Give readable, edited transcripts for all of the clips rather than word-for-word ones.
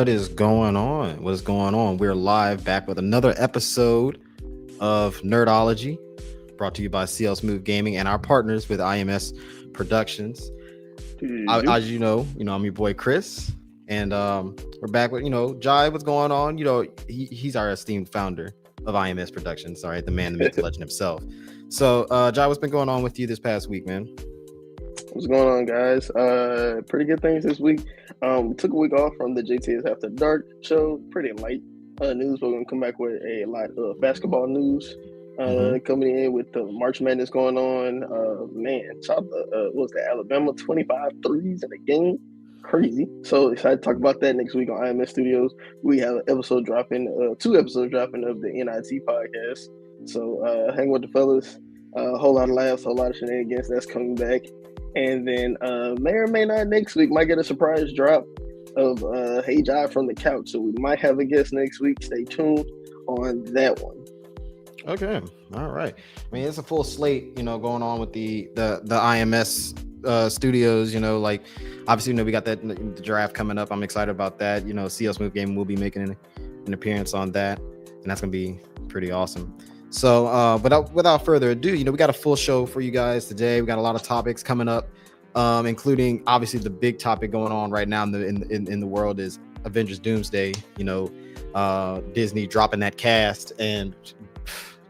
What is going on? What is going on? We're live back with another episode of Nerdology, brought to you by CLsmoove Gaming and our partners with IMS Productions. As you know, I'm your boy Chris, and we're back with Jai. What's going on? He's our esteemed founder of IMS Productions. All right, the man, the myth, the legend himself. So, Jai, what's been going on with you this past week, man? What's going on, guys? Pretty good things this week. Took a week off from the JTS After Dark show. Pretty light news, but we're gonna come back with a lot of basketball news coming in with the March Madness going on. Man, shout out to what was that, Alabama 25 threes in a game. Crazy. So excited to talk about that next week on IMS Studios. We have an episode dropping, 2 episodes dropping of the NIT podcast. So hang with the fellas. A whole lot of laughs, a whole lot of shenanigans that's coming back. And then may or may not next week might get a surprise drop of Hey Jai from the couch. So we might have a guest next week. Stay tuned on that one. Okay. All right. I mean, it's a full slate, going on with the IMS studios, like obviously, we got that the draft coming up. I'm excited about that. CLsmoove Gaming will be making an appearance on that, and that's going to be pretty awesome. So, without further ado, we got a full show for you guys today. We got a lot of topics coming up, including obviously the big topic going on right now in the world is Avengers Doomsday. Disney dropping that cast, and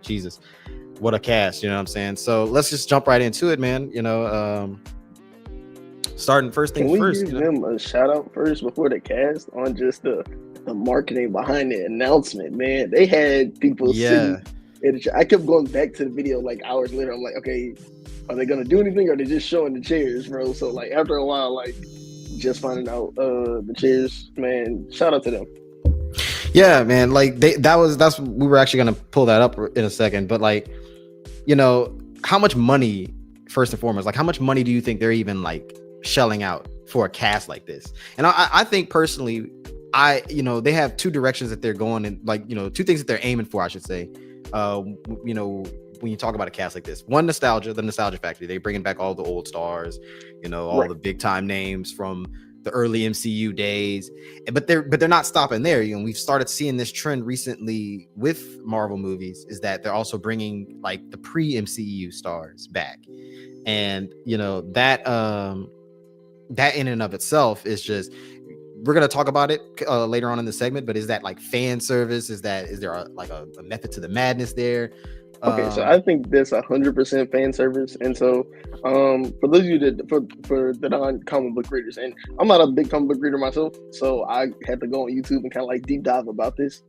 Jesus, what a cast! You know what I'm saying? So let's just jump right into it, man. Starting first things first. Can we give them a shout out first before the cast on just the marketing behind the announcement, man? They had people sitting. I kept going back to the video like hours later. I'm like, okay, are they gonna do anything, or are they just showing the chairs, bro? So like after a while, like just finding out the chairs, man. Shout out to them. Yeah, man. Like that's we were actually gonna pull that up in a second, but like, how much money, first and foremost, like how much money do you think they're even like shelling out for a cast like this? And I think personally, they have 2 directions that they're going in, like 2 things that they're aiming for, I should say. When you talk about a cast like this, one, the nostalgia factory. They bringing back all the old stars, all the big time names from the early MCU days, but they're not stopping there. We've started seeing this trend recently with Marvel movies, is that they're also bringing like the pre-MCU stars back, and that in and of itself is just, we're going to talk about it later on in the segment, but is that like fan service? Is there a method to the madness there? Okay, so I think that's 100% fan service. And so for those of you for the non-comic book readers, and I'm not a big comic book reader myself, so I had to go on YouTube and kind of like deep dive about this.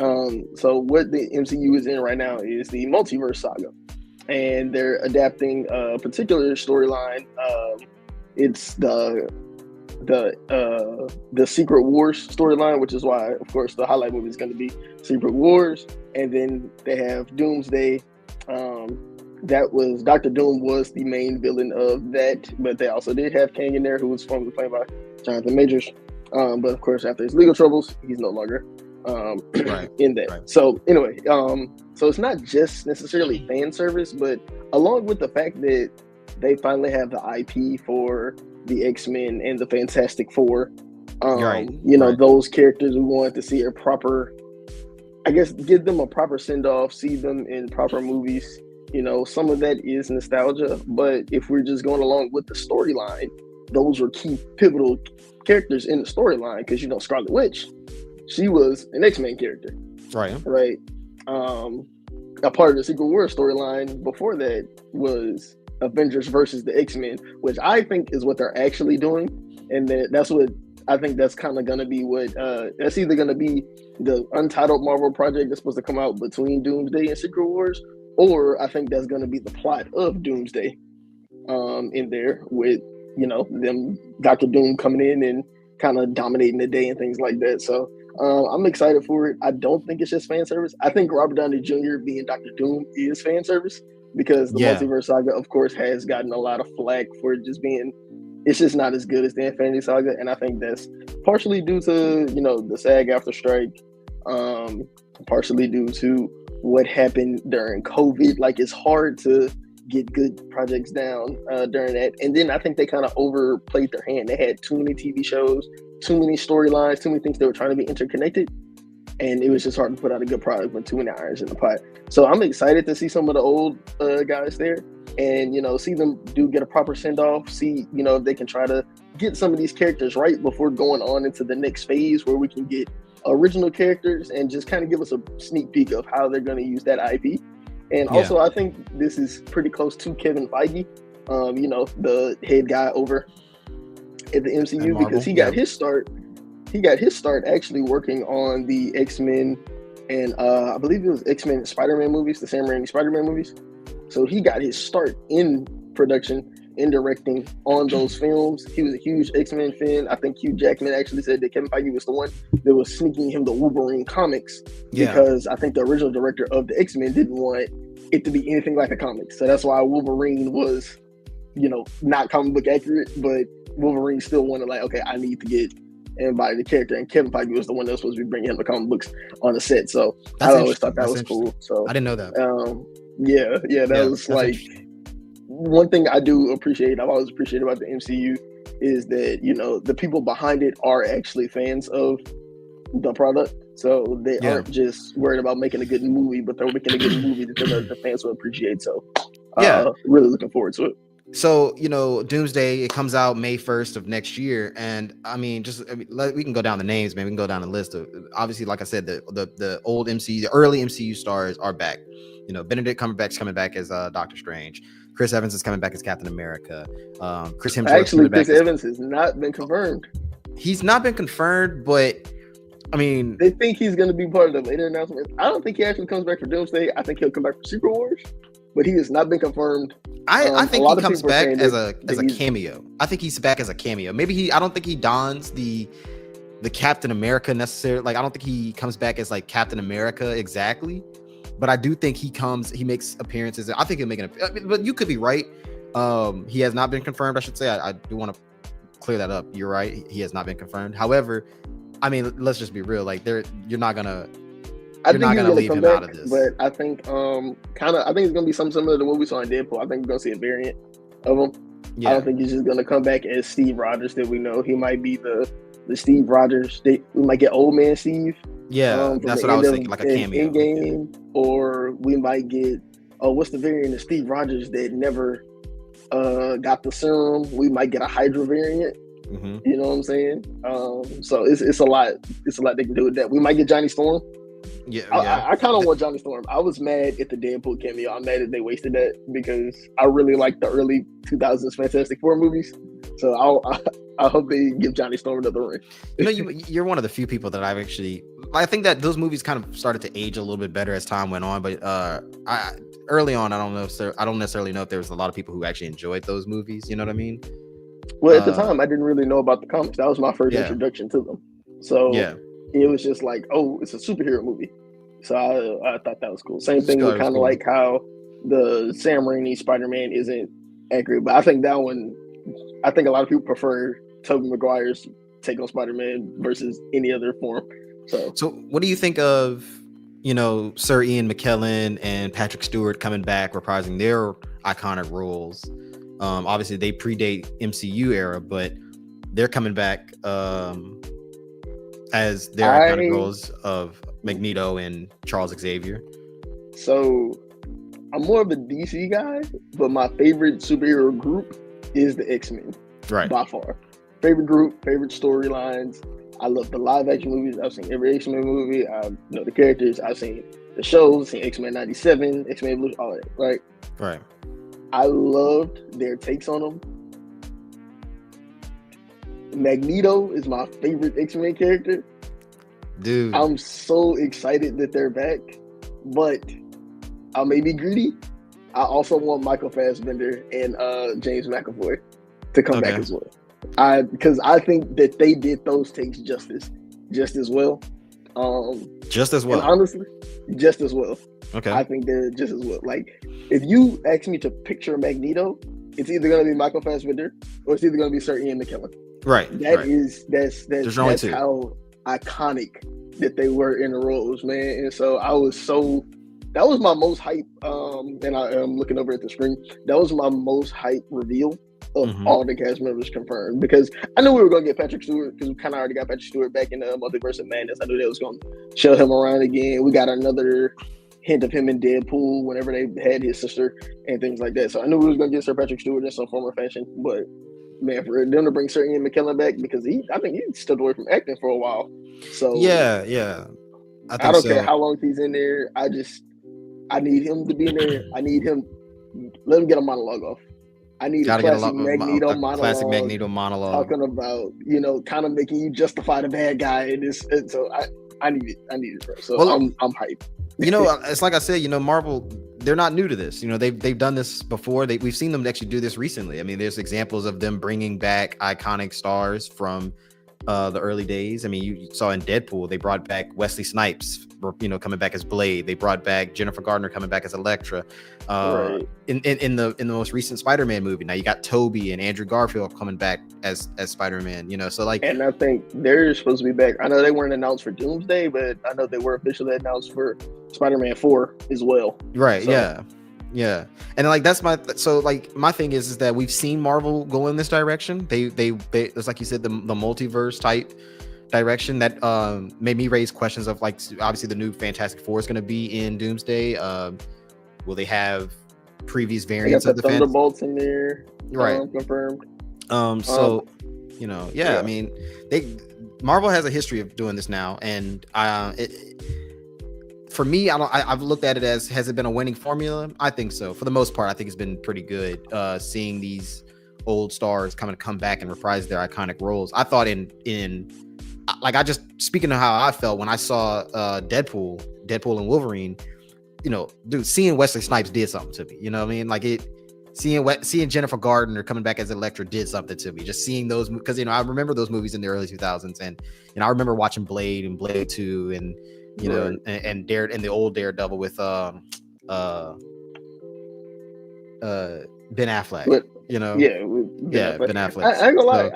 So what the MCU is in right now is the multiverse saga, and they're adapting a particular storyline. It's the Secret Wars storyline, which is why, of course, the highlight movie is going to be Secret Wars. And then they have Doomsday. That was Dr. Doom was the main villain of that, but they also did have Kang in there, who was formerly played by Jonathan Majors. But of course, after his legal troubles, he's no longer in that. Right. So anyway, so it's not just necessarily fan service, but along with the fact that they finally have the IP for the X-Men and the Fantastic Four, those characters we wanted to see a proper, I guess, give them a proper send-off, see them in proper movies. Some of that is nostalgia, but if we're just going along with the storyline, those were key pivotal characters in the storyline, because Scarlet Witch, she was an X-Men character, right. A part of the Secret Wars storyline before that was Avengers versus the X-Men, which I think is what they're actually doing, and that's what I think that's kind of going to be what that's either going to be the untitled Marvel project that's supposed to come out between Doomsday and Secret Wars, or I think that's going to be the plot of Doomsday in there with them, Dr. Doom coming in and kind of dominating the day and things like that. So I'm excited for it. I don't think it's just fan service. I think Robert Downey Jr. being Dr. Doom is fan service, because the multiverse saga, of course, has gotten a lot of flack for just being, it's just not as good as the Infinity Saga. And I think that's partially due to, the SAG-AFTRA strike, partially due to what happened during COVID. Like, it's hard to get good projects down during that. And then I think they kind of overplayed their hand. They had too many TV shows, too many storylines, too many things that were trying to be interconnected, and it was just hard to put out a good product with too many irons in the pot. So I'm excited to see some of the old guys there, and see them get a proper send off. See if they can try to get some of these characters right before going on into the next phase where we can get original characters and just kind of give us a sneak peek of how they're going to use that IP. And also, I think this is pretty close to Kevin Feige, the head guy over at the MCU, because he got his start. He got his start actually working on the X-Men and I believe it was X-Men and Spider-Man movies, the Sam Raimi Spider-Man movies. So he got his start in production, in directing on those films. He was a huge X-Men fan. I think Hugh Jackman actually said that Kevin Feige was the one that was sneaking him the Wolverine comics, because I think the original director of the X-Men didn't want it to be anything like a comic. So that's why Wolverine was, not comic book accurate, but Wolverine still wanted, like, okay, I need to get and embody the character, and Kevin Feige was the one that was supposed to be bringing him the comic books on the set. So I always thought that was cool. So I didn't know that. That was like one thing I do appreciate. I've always appreciated about the MCU is that the people behind it are actually fans of the product, so they aren't just worried about making a good movie, but they're making a good movie that the fans will appreciate. So really looking forward to it. So, Doomsday, it comes out May 1st of next year. And we can go down the names, man. We can go down the list of, obviously, like I said, the old MCU, the early MCU stars are back. Benedict Cumberbatch's coming back as Doctor Strange. Chris Evans is coming back as Captain America. Chris Evans has not been confirmed. He's not been confirmed, but they think he's going to be part of the later announcement. I don't think he actually comes back for Doomsday. I think he'll come back for Secret Wars, but he has not been confirmed. I think he comes back as a cameo. I think he's back as a cameo. Maybe I don't think he dons the Captain America necessarily. Like, I don't think he comes back as like Captain America exactly, but I do think he makes appearances. I think he'll make but you could be right. He has not been confirmed, I should say. I do want to clear that up. You're right. He has not been confirmed. However, let's just be real. Like, you're not gonna leave him out of this. But I think I think it's gonna be something similar to what we saw in Deadpool. I think we're gonna see a variant of him. I don't think he's just gonna come back as Steve Rogers that we know. He might be the Steve Rogers. We might get Old Man Steve. Yeah, that's what I was thinking, like a cameo. In-game, or we might get what's the variant of Steve Rogers that never got the serum? We might get a Hydra variant. Mm-hmm. You know what I'm saying? So it's a lot. It's a lot they can do with that. We might get Johnny Storm. I kind of want Johnny Storm. I was mad at the Deadpool cameo. I'm mad that they wasted that because I really like the early 2000s Fantastic Four movies. So I hope they give Johnny Storm another ring. You're one of the few people that I think that those movies kind of started to age a little bit better as time went on. But early on, I don't necessarily know if there was a lot of people who actually enjoyed those movies. You know what I mean? Well, at the time, I didn't really know about the comics. That was my first introduction to them. So it was just like, oh, it's a superhero movie. So I thought that was cool. Same thing with kind of like how the Sam Raimi Spider-Man isn't accurate. But I think that one, I think a lot of people prefer Tobey Maguire's take on Spider-Man versus any other form. So what do you think of, Sir Ian McKellen and Patrick Stewart coming back, reprising their iconic roles? Obviously, they predate MCU era, but they're coming back as their iconic roles of Magneto and Charles Xavier. So I'm more of a DC guy, but my favorite superhero group is the X-Men. Right. By far. Favorite group, favorite storylines. I love the live action movies. I've seen every X-Men movie. I know the characters. I've seen the shows. I've seen X-Men 97, X-Men Evolution, all that. Right. Right. I loved their takes on them. Magneto is my favorite X-Men character. Dude. I'm so excited that they're back, but I may be greedy. I also want Michael Fassbender and James McAvoy to come back as well. Because I think that they did those takes just as well. Just as well. And honestly, just as well. Okay. I think they're just as well. Like, if you ask me to picture Magneto, it's either going to be Michael Fassbender or it's either going to be Sir Ian McKellen. Right. That's how iconic that they were in the roles, man. And so that was my most hype. And I am looking over at the screen. That was my most hype reveal of all the cast members confirmed, because I knew we were going to get Patrick Stewart, because we kind of already got Patrick Stewart back in the Multiverse of Madness. I knew they was going to show him around again. We got another hint of him in Deadpool whenever they had his sister and things like that. So I knew we was going to get Sir Patrick Stewart in some form or fashion. But man, for them to bring Sir Ian McKellen back, because I think he stepped away from acting for a while. So yeah, I don't care how long he's in there. I need him to be in there. I need him. Let him get a monologue off. I need a classic Magneto monologue talking about, kind of making you justify the bad guy in this. And so I need it, bro. So I'm hyped. It's like I said, Marvel, they're not new to this. They've done this before. We've seen them actually do this recently. I mean, there's examples of them bringing back iconic stars from the early days. I mean, you saw in Deadpool, they brought back Wesley Snipes, coming back as Blade. They brought back Jennifer Gardner coming back as Elektra. Right. In the most recent Spider-Man movie, now you got Tobey and Andrew Garfield coming back as Spider-Man. So like, and I think they're supposed to be back. I know they weren't announced for Doomsday, but I know they were officially announced for Spider-Man 4 as well. Right. So. Yeah. And like that's my thing is that we've seen Marvel go in this direction. They it's like you said, the multiverse type direction that made me raise questions of, like, obviously the new Fantastic Four is going to be in Doomsday. Will they have previous variants of the Thunderbolts in there? Right. Confirmed. I mean, Marvel has a history of doing this now, and for me, I've looked at it as, has it been a winning formula? I think so. For the most part, I think it's been pretty good. Seeing these old stars come back and reprise their iconic roles. I thought speaking of how I felt when I saw Deadpool and Wolverine, dude, seeing Wesley Snipes did something to me. You know what I mean? Like seeing Jennifer Gardner coming back as Elektra did something to me. Just seeing those, because I remember those movies in the early 2000s, and I remember watching Blade and Blade 2 and and the old Daredevil with Ben Affleck. Ben Affleck. I ain't gonna lie,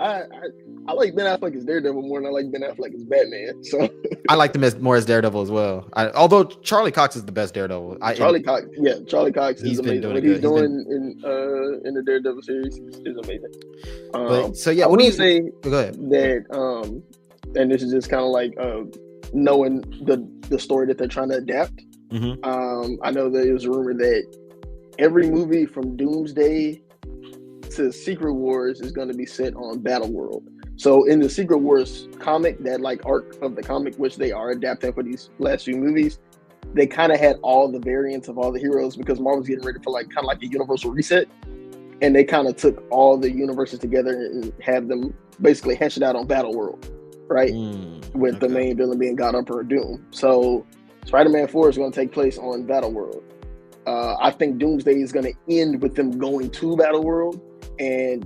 I like Ben Affleck as Daredevil more than I like Ben Affleck as Batman. So I like him more as Daredevil as well. Although Charlie Cox is the best Daredevil. Charlie Cox is amazing. What he's doing in the Daredevil series is amazing. What do you say? Go ahead. That and this is just kind of like knowing the story that they're trying to adapt. I know there was a rumor that every movie from Doomsday to Secret Wars is going to be set on Battleworld. So in the Secret Wars comic, that like arc of the comic, which they are adapting for these last few movies, they kind of had all the variants of all the heroes, because Marvel's getting ready for kind of like a universal reset, and they kind of took all the universes together and have them basically hash it out on Battleworld, right? With the main villain being God Emperor Doom. So Spider-Man 4 is going to take place on Battleworld. I think Doomsday is going to end with them going to Battleworld. And,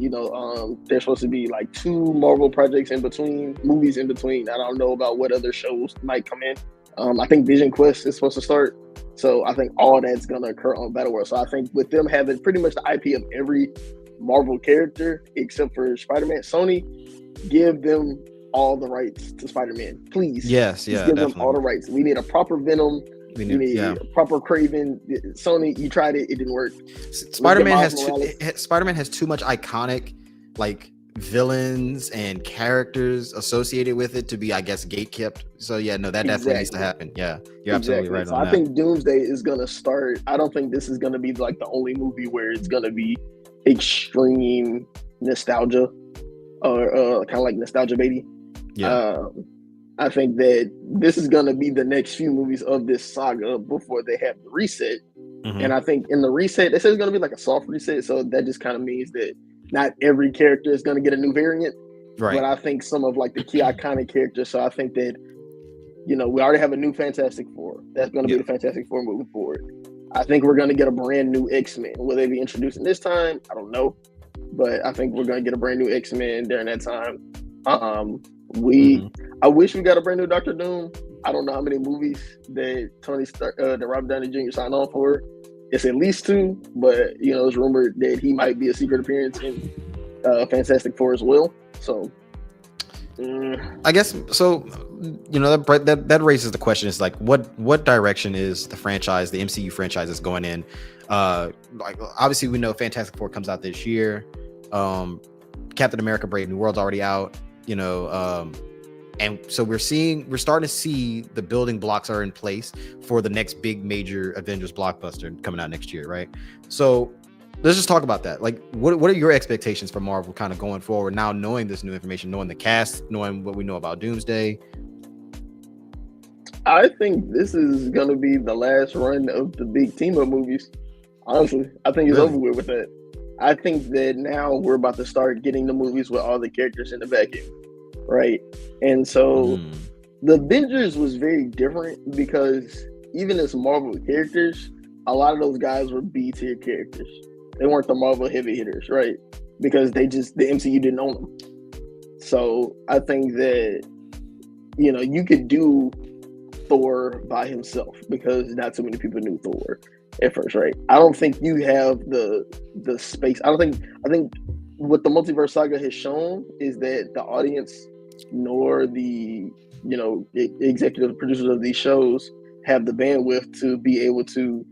there's supposed to be like 2 Marvel projects in between, movies in between. I don't know about what other shows might come in. I think Vision Quest is supposed to start. So I think all that's going to occur on Battleworld. So I think with them having pretty much the IP of every Marvel character, except for Spider-Man, Sony, give them all the rights to Spider-Man. Please. Yes, give them all the rights. We need a proper Venom. We need a proper Craven. Sony, you tried it, it didn't work. Spider-Man has too much iconic villains and characters associated with it to be, I guess, gatekept. So that definitely needs to happen. Yeah, you're absolutely right on that. I think Doomsday is gonna start. I don't think this is gonna be like the only movie where it's gonna be extreme nostalgia or kind of like nostalgia baby. I think that this is going to be the next few movies of this saga before they have the reset. And I think in the reset, they say it's going to be like a soft reset. So that just kind of means that not every character is going to get a new variant. Right. But I think some of like the key iconic characters. So I think that, we already have a new Fantastic Four. That's going to be the Fantastic Four moving forward. I think we're going to get a brand new X-Men. Will they be introducing this time? I don't know. But I think we're going to get a brand new X-Men during that time. I wish we got a brand new Dr. Doom. I don't know how many movies that that Robert Downey Jr. signed on for. It's at least 2, but it's rumored that he might be a secret appearance in Fantastic Four as well. So I guess so. That raises the question: is like what direction is the MCU franchise is going in? Obviously we know Fantastic Four comes out this year. Captain America: Brave New World's already out. And so we're starting to see the building blocks are in place for the next big major Avengers blockbuster coming out next year, right? So let's just talk about that. Like, what are your expectations for Marvel kind of going forward now, knowing this new information, knowing the cast, knowing what we know about Doomsday? I think this is going to be the last run of the big team-up movies. Honestly, I think it's over with that. I think that now we're about to start getting the movies with all the characters in the vacuum, right? And so the Avengers was very different because even as Marvel characters, a lot of those guys were B-tier characters. They weren't the Marvel heavy hitters, right? Because the MCU didn't own them. So I think that, you could do Thor by himself because not too many people knew Thor at first, right? I don't think you have the space. I think what the Multiverse Saga has shown is that the audience nor the executive producers of these shows have the bandwidth to be able to,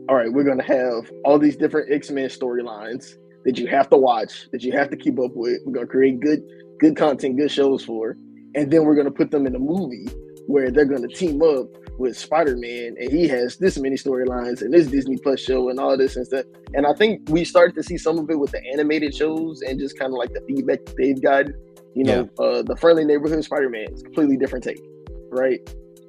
all right, we're going to have all these different X-Men storylines that you have to watch, that you have to keep up with. We're going to create good content, good shows for, and then we're going to put them in a movie where they're going to team up with Spider-Man, and he has this many storylines and this Disney Plus show and all this and stuff. And I think we started to see some of it with the animated shows and just kind of like the feedback that they've gotten. The Friendly Neighborhood Spider-Man is a completely different take, right?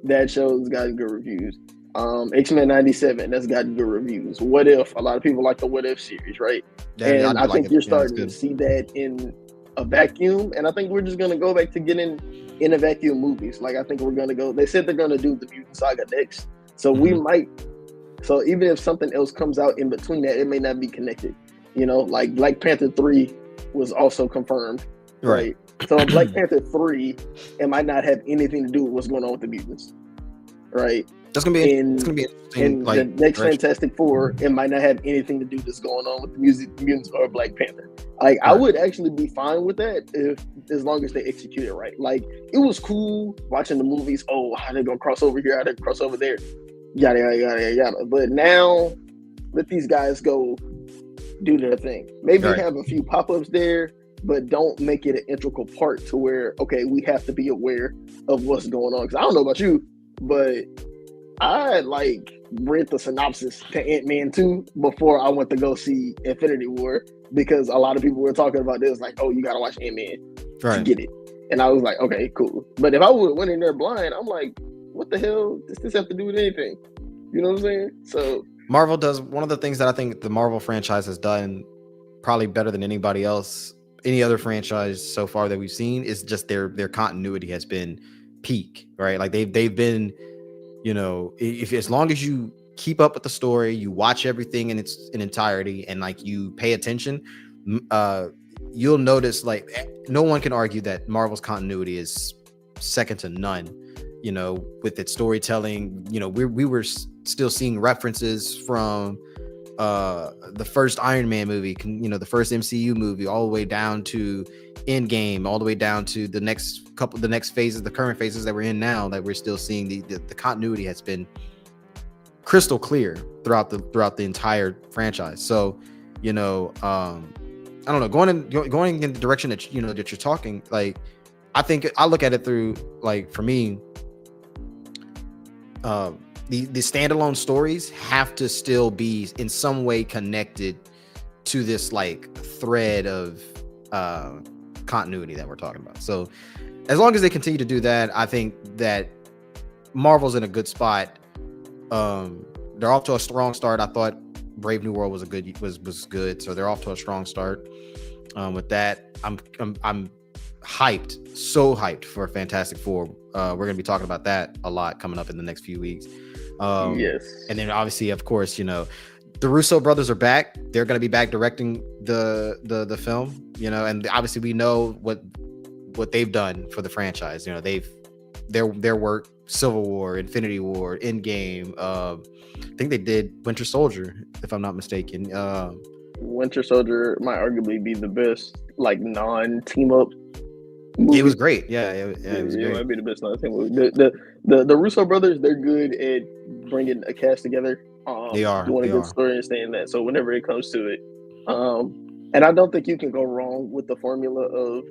That show's got good reviews. X-Men 97, that's got good reviews. What If, a lot of people like the What If series, right? And I think you're starting to see that in a vacuum, and I think we're just going to go back to getting in a vacuum movies. Like, I think we're going to go, they said they're going to do the Mutant Saga next, so we might, so even if something else comes out in between that, it may not be connected, like Black Panther 3 was also confirmed, right? So Black Panther 3, it might not have anything to do with what's going on with the mutants, right? That's gonna be interesting. And the next Fantastic Four, it might not have anything to do with what's going on with the mutants or Black Panther. Like, I would actually be fine with that as long as they execute it right. Like, it was cool watching the movies. Oh, how they gonna cross over here? How they cross over there? Yada yada yada yada. But now, let these guys go do their thing. Maybe have a few pop-ups there, but don't make it an integral part to where, okay, we have to be aware of what's going on. Because I don't know about you, but I read the synopsis to Ant-Man 2 before I went to go see Infinity War because a lot of people were talking about this, like, oh, you gotta watch Ant-Man to get it. And I was like, okay, cool. But if I would have went in there blind, I'm like, what the hell does this have to do with anything? You know what I'm saying? So Marvel does one of the things that I think the Marvel franchise has done probably better than anybody else, any other franchise so far that we've seen, is just their continuity has been peak, right? Like they've been, if as long as you keep up with the story, you watch everything in its entirety, and like you pay attention, you'll notice like no one can argue that Marvel's continuity is second to none. With its storytelling, we were still seeing references from the first Iron Man movie, the first MCU movie, all the way down to Endgame, all the way down to the next phases, the current phases that we're in now, that we're still seeing the continuity has been crystal clear throughout the entire franchise. So, I don't know, going in the direction that that you're talking, like, I think I look at it through, like, for me, the standalone stories have to still be in some way connected to this like thread of continuity that we're talking about. So as long as they continue to do that, I think that Marvel's in a good spot. They're off to a strong start. I thought Brave New World was good, so they're off to a strong start. With that, I'm hyped, so hyped for Fantastic Four. We're gonna be talking about that a lot coming up in the next few weeks. Yes. And then obviously, of course, the Russo brothers are back. They're going to be back directing the film, and obviously we know what they've done for the franchise. Their work, Civil War, Infinity War, Endgame. I think they did Winter Soldier, if I'm not mistaken. Winter Soldier might arguably be the best like non-team up movie. It was great. Yeah, it was great. It might be the best non-team movie. The Russo brothers, they're good at bringing a cast together. They are doing a good story and saying that. So whenever it comes to it, And I don't think you can go wrong with the formula of.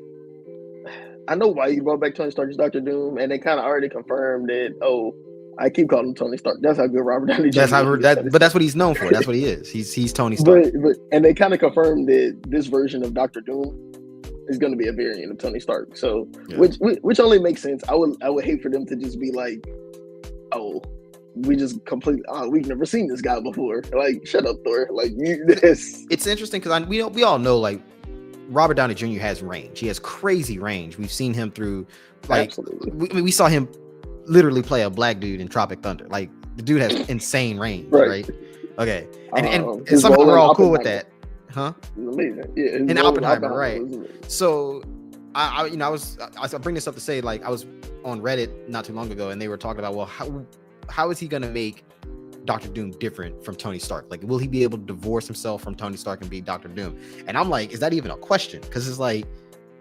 I know why you brought back Tony Stark as Doctor Doom, and they kind of already confirmed that. Oh, I keep calling him Tony Stark. That's how good Robert Downey Jr. But that's what he's known for. That's what he is. He's Tony Stark. And they kind of confirmed that this version of Doctor Doom is going to be a variant of Tony Stark. So, yeah. which only makes sense. I would hate for them to just be like, oh, we just completely we've never seen this guy before. Like, shut up, Thor. Like, it's interesting because we all know like Robert Downey Jr. has range. He has crazy range. We've seen him through like we saw him literally play a black dude in Tropic Thunder. Like, the dude has insane range, right? Okay, and somehow we're all cool with that, huh? Amazing, yeah. And Oppenheimer, right? So I bring this up to say, like, I was on Reddit not too long ago, and they were talking about, well, how is he gonna make Doctor Doom different from Tony Stark? Like, will he be able to divorce himself from Tony Stark and be Doctor Doom? And I'm like, is that even a question? Because it's like,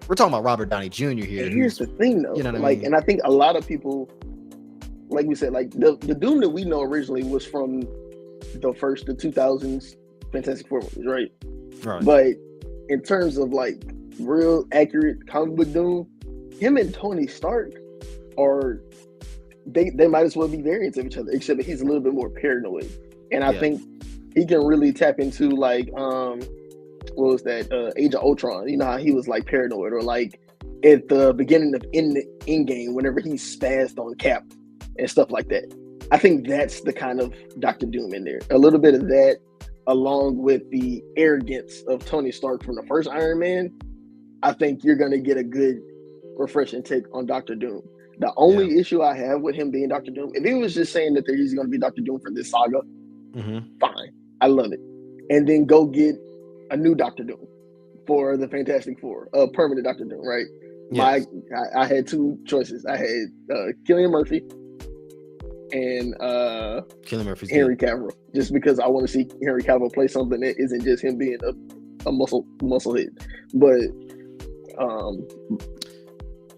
we're talking about Robert Downey Jr. here. And here's the thing, though. You know what I mean? And I think a lot of people, like we said, like the Doom that we know originally was from the 2000s Fantastic Four movies, right? Right. But in terms of like real accurate comic book Doom, him and Tony Stark are they might as well be variants of each other, except that he's a little bit more paranoid. And I think he can really tap into like what was that Age of Ultron? You know how he was like paranoid, or like at the beginning of Endgame whenever he spazzed on Cap and stuff like that. I think that's the kind of Doctor Doom in there. A little bit of that, along with the arrogance of Tony Stark from the first Iron Man. I think you're gonna get a good, refreshing take on Doctor Doom. The only issue I have with him being Doctor Doom, if he was just saying that he's going to be Doctor Doom for this saga, fine. I love it. And then go get a new Doctor Doom for the Fantastic Four, a permanent Doctor Doom, right? Yes. I had two choices. I had Cillian Murphy and Henry Cavill, just because I want to see Henry Cavill play something that isn't just him being a muscle head. But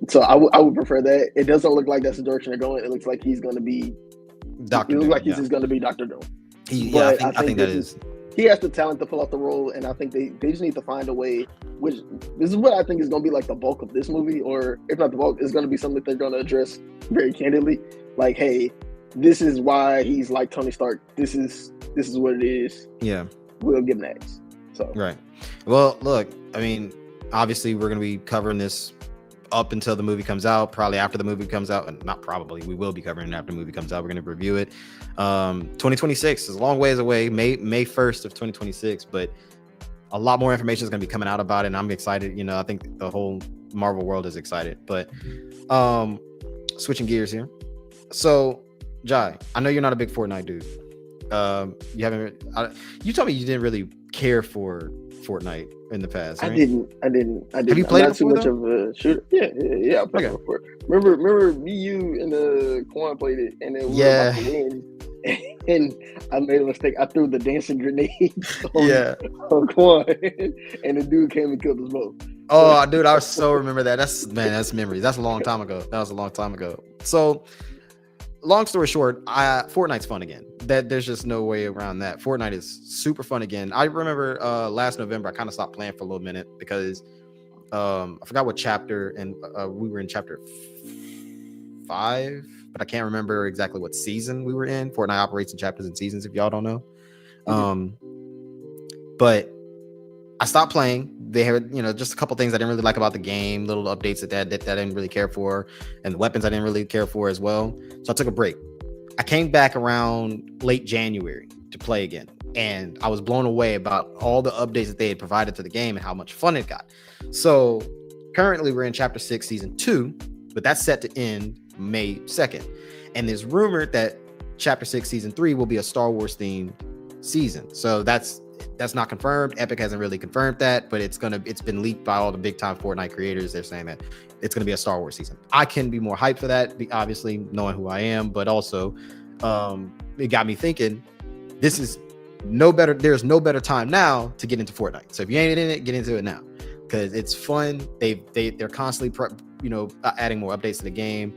so I would prefer that. It doesn't look like that's the direction they're going. It looks like he's going to be Doctor Doom. It looks like he's just going to be Doctor Doom. I think that is. He has the talent to pull off the role, and I think they just need to find a way. Which this is what I think is going to be like the bulk of this movie, or if not the bulk, it's going to be something that they're going to address very candidly. Like, hey, this is why he's like Tony Stark. This is what it is. Yeah, we'll give him an X. So right. Well, look, I mean, obviously we're going to be covering this up until the movie comes out, probably after the movie comes out, and not probably, we will be covering it after the movie comes out. We're going to review it. 2026 is a long ways away, May 1st of 2026, but a lot more information is going to be coming out about it, and I'm excited. You know, I think the whole Marvel world is excited. But switching gears here. So, Jai, I know you're not a big Fortnite dude. You told me you didn't really care for Fortnite in the past, right? I didn't. Have you played it before, too much of a shooter? Yeah. I played it before. Remember me, you, and Quan played it, and then we were about to win, and I made a mistake. I threw the dancing grenade on Quan, and the dude came and killed us both. Oh, dude, I so remember that. That's memories. That's a long time ago. That was a long time ago. So, long story short, Fortnite's fun again. There's just no way around that. Fortnite is super fun again. I remember last November I kind of stopped playing for a little minute because I forgot what chapter, and we were in chapter 5, but I can't remember exactly what season we were in. Fortnite operates in chapters and seasons, if y'all don't know. But I stopped playing. They had, just a couple things I didn't really like about the game, little updates that I didn't really care for, and the weapons I didn't really care for as well. So I took a break. I came back around late January to play again, and I was blown away about all the updates that they had provided to the game and how much fun it got. So currently we're in chapter 6, season 2, but that's set to end May 2nd. And there's rumored that chapter 6, season 3 will be a Star Wars themed season. So that's not confirmed. Epic hasn't really confirmed that, but it's been leaked by all the big time Fortnite creators. They're saying that it's going to be a Star Wars season. I can be more hyped for that, obviously knowing who I am, but also it got me thinking, there's no better time now to get into Fortnite. So if you ain't in it, get into it now, because it's fun. They're constantly adding more updates to the game,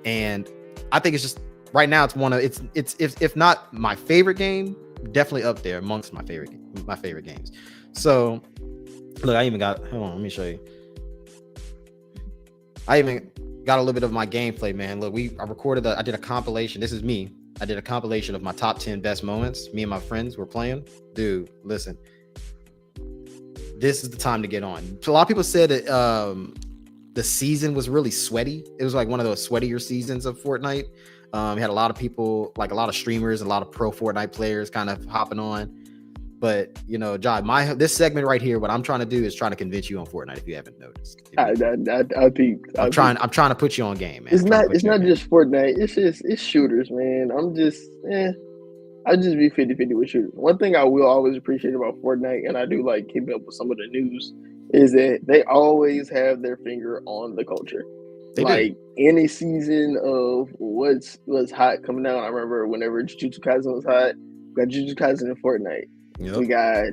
and I think it's just right now it's if not my favorite game, definitely up there amongst my favorite games. So Look, I even got. Hold on, let me show you. I even got a little bit of my gameplay, man. Look, I did a compilation. This is me. I did a compilation of my top 10 best moments. Me and my friends were playing. Dude, listen. This is the time to get on. So a lot of people said that the season was really sweaty. It was like one of those sweatier seasons of Fortnite. We had a lot of people, like a lot of streamers, a lot of pro Fortnite players kind of hopping on. But you know, John, this segment right here, what I'm trying to do is trying to convince you on Fortnite. If you haven't noticed, I think I'm trying to put you on game, man. It's not just Fortnite. It's shooters, man. I just be 50-50 with shooters. One thing I will always appreciate about Fortnite, and I do like keeping up with some of the news, is that they always have their finger on the culture. Like any season of what's hot coming out. I remember whenever Jujutsu Kaisen was hot, we got Jujutsu Kaisen in Fortnite. Yep. We got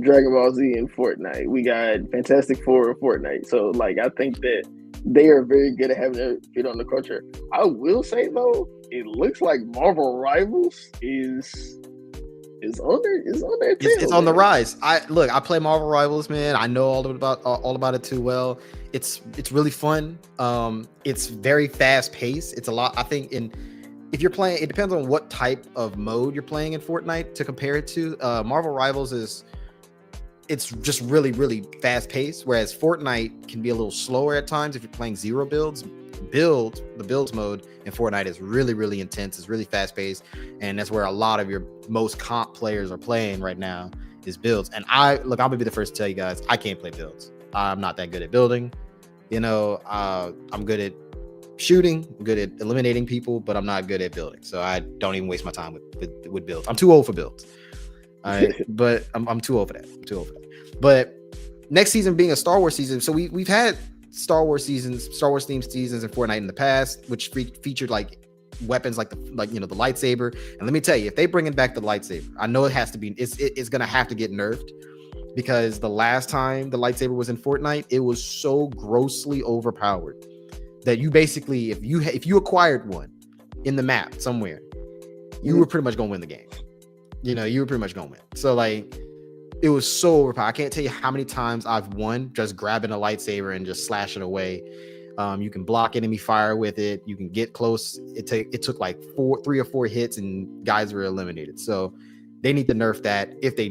Dragon Ball Z in Fortnite. We got Fantastic Four in Fortnite. So like I think that they are very good at having their feet on the culture. I will say though, it looks like Marvel Rivals is on their tail. It's on the rise. I play Marvel Rivals, man. I know all about it too well. It's really fun. It's very fast paced. It's a lot. I think if you're playing, it depends on what type of mode you're playing in Fortnite to compare it to. Marvel Rivals it's just really, really fast paced, whereas Fortnite can be a little slower at times if you're playing zero builds. The builds mode in Fortnite is really, really intense. It's really fast paced, and that's where a lot of your most comp players are playing right now is builds. And I'm gonna be the first to tell you guys, I can't play builds. I'm not that good at building. You know, I'm good at shooting, I'm good at eliminating people, but I'm not good at building. So I don't even waste my time with builds. I'm too old for builds. All right, but I'm too old for that. But next season being a Star Wars season, so we've had Star Wars themed seasons in Fortnite in the past, which featured like weapons like the lightsaber. And let me tell you, if they bring back the lightsaber, I know it's gonna have to get nerfed, because the last time the lightsaber was in Fortnite, it was so grossly overpowered that you basically, if you acquired one in the map somewhere, you were pretty much gonna win the game. You know, you were pretty much gonna win. So like, it was so overpowered. I can't tell you how many times I've won just grabbing a lightsaber and just slashing away. You can block enemy fire with it. You can get close. It took like 3 or 4 hits and guys were eliminated. So they need to nerf that. If they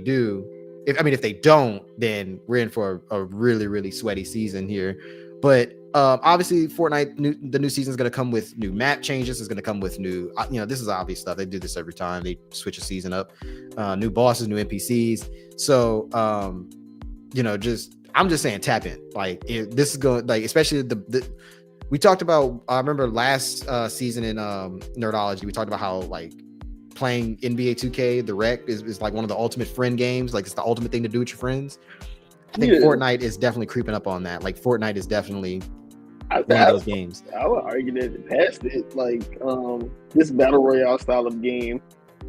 don't, then we're in for a really, really sweaty season here. But obviously Fortnite, the new season is going to come with new map changes. It's going to come with new, this is obvious stuff. They do this every time they switch a season up. New bosses, new NPCs. So, I'm just saying, tap in. Like, this is going, like, especially we talked about, I remember last season in Nerdology, we talked about how like playing NBA 2K, the rec is like one of the ultimate friend games. Like, it's the ultimate thing to do with your friends. I think Fortnite is definitely creeping up on that. Like, Fortnite is definitely one of those games. I would argue that past it, like this battle royale style of game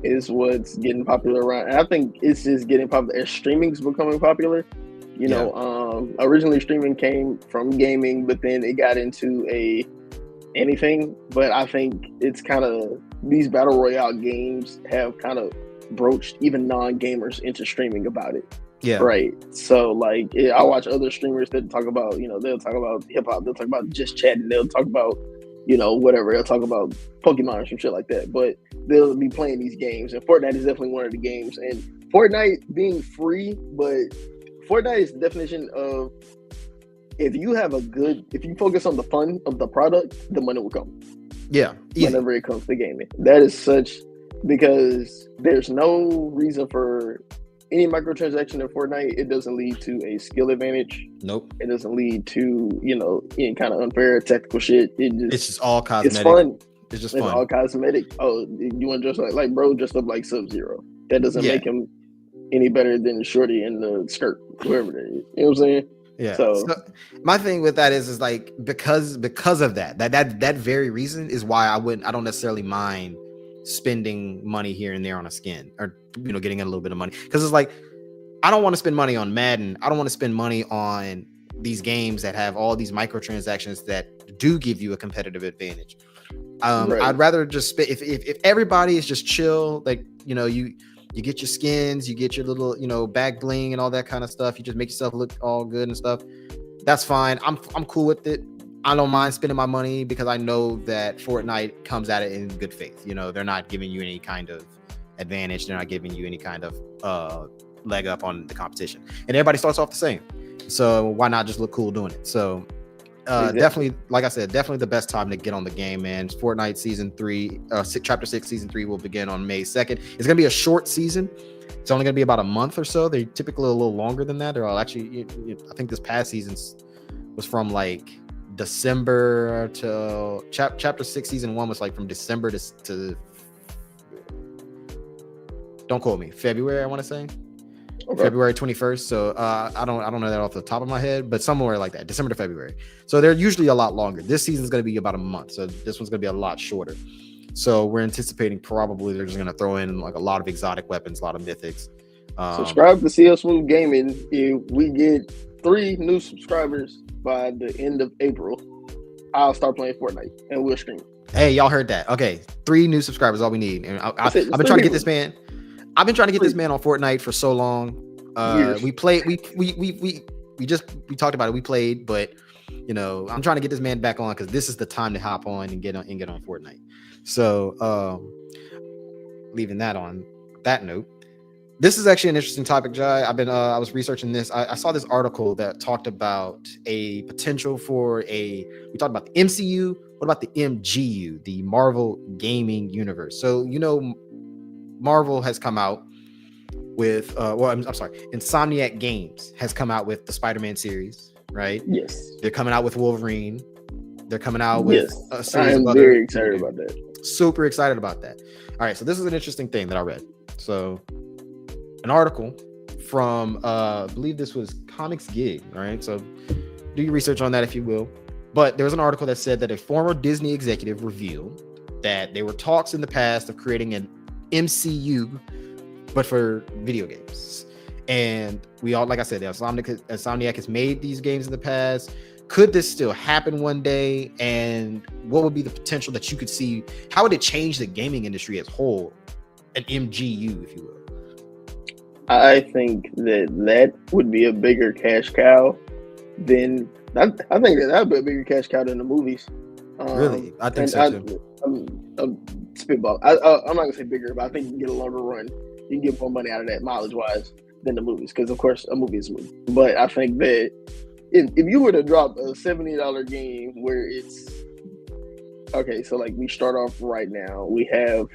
is what's getting popular around. And I think it's just getting popular as streaming's becoming popular. You know, originally streaming came from gaming, but then it got into anything. But I think it's kind of, these battle royale games have kind of broached even non-gamers into streaming about it. Yeah. Right. So like, I watch other streamers that talk about, they'll talk about hip hop, they'll talk about just chatting, they'll talk about, whatever, they'll talk about Pokemon or some shit like that. But they'll be playing these games, and Fortnite is definitely one of the games. And Fortnite being free, but Fortnite's definition of, if you focus on the fun of the product, the money will come. Yeah. Easy. Whenever it comes to gaming. That is because there's no reason for any microtransaction in Fortnite. It doesn't lead to a skill advantage. Nope. It doesn't lead to, any kind of unfair technical shit. It's just all cosmetic. It's fun. It's just fun. It's all cosmetic. Oh, you want to dress like bro dressed up like Sub-Zero. That doesn't make him any better than Shorty in the skirt, whoever it is. You know what I'm saying? Yeah. So my thing with that is like, because of that very reason is why I don't necessarily mind spending money here and there on a skin, or getting a little bit of money, because it's like, I don't want to spend money on Madden. I don't want to spend money on these games that have all these microtransactions that do give you a competitive advantage. Right. I'd rather just spend, if everybody is just chill, like you You get your skins, you get your little, back bling and all that kind of stuff. You just make yourself look all good and stuff. That's fine. I'm cool with it. I don't mind spending my money because I know that Fortnite comes at it in good faith. They're not giving you any kind of advantage. They're not giving you any kind of leg up on the competition. And everybody starts off the same. So why not just look cool doing it? So definitely, like I said, definitely the best time to get on the game, man. Fortnite season 3, chapter 6, season 3 will begin on May 2nd. It's gonna be a short season. It's only gonna be about a month or so. They're typically a little longer than that. They're actually, I think this past season was from like December to chapter 6, season 1 was like from December to don't quote me, February, I want to say. Okay. February 21st. So I don't know that off the top of my head, but somewhere like that, December to February. So they're usually a lot longer. This season's going to be about a month. So this one's going to be a lot shorter. So we're anticipating probably they're just going to throw in like a lot of exotic weapons, a lot of mythics. Subscribe to CLsmoove Gaming. If we get 3 new subscribers by the end of April, I'll start playing Fortnite and we'll stream. Hey, y'all heard that? Okay, 3 new subscribers, all we need. And I've been trying to get this man. I've been trying to get this man on Fortnite for so long. We played. We talked about it. We played, but I'm trying to get this man back on because this is the time to hop on and get on Fortnite. So, leaving that on that note, this is actually an interesting topic, Jai. I was researching this. I saw this article that talked about a potential for we talked about the MCU. What about the MGU, the Marvel Gaming Universe? So, Marvel has come out with I'm sorry, Insomniac Games has come out with the Spider-Man series, right? Yes. They're coming out with Wolverine. They're coming out with a series. I am very excited about that. Super excited about that. All right, so this is an interesting thing that I read. So an article from I believe this was Comics Gig, all right? So do your research on that if you will. But there was an article that said that a former Disney executive revealed that there were talks in the past of creating an MCU, but for video games. And we all, like I said, Insomniac has made these games in the past. Could this still happen one day? And what would be the potential that you could see? How would it change the gaming industry as a whole? An MGU, if you will. I think that would be a bigger cash cow than I think that would be a bigger cash cow than the movies. Really? I think so too. I'm spitball. I'm not gonna say bigger, but I think you can get a longer run. You can get more money out of that mileage wise than the movies, because of course a movie is a movie. But I think that if you were to drop a $70 game where it's okay, so like we start off right now, we have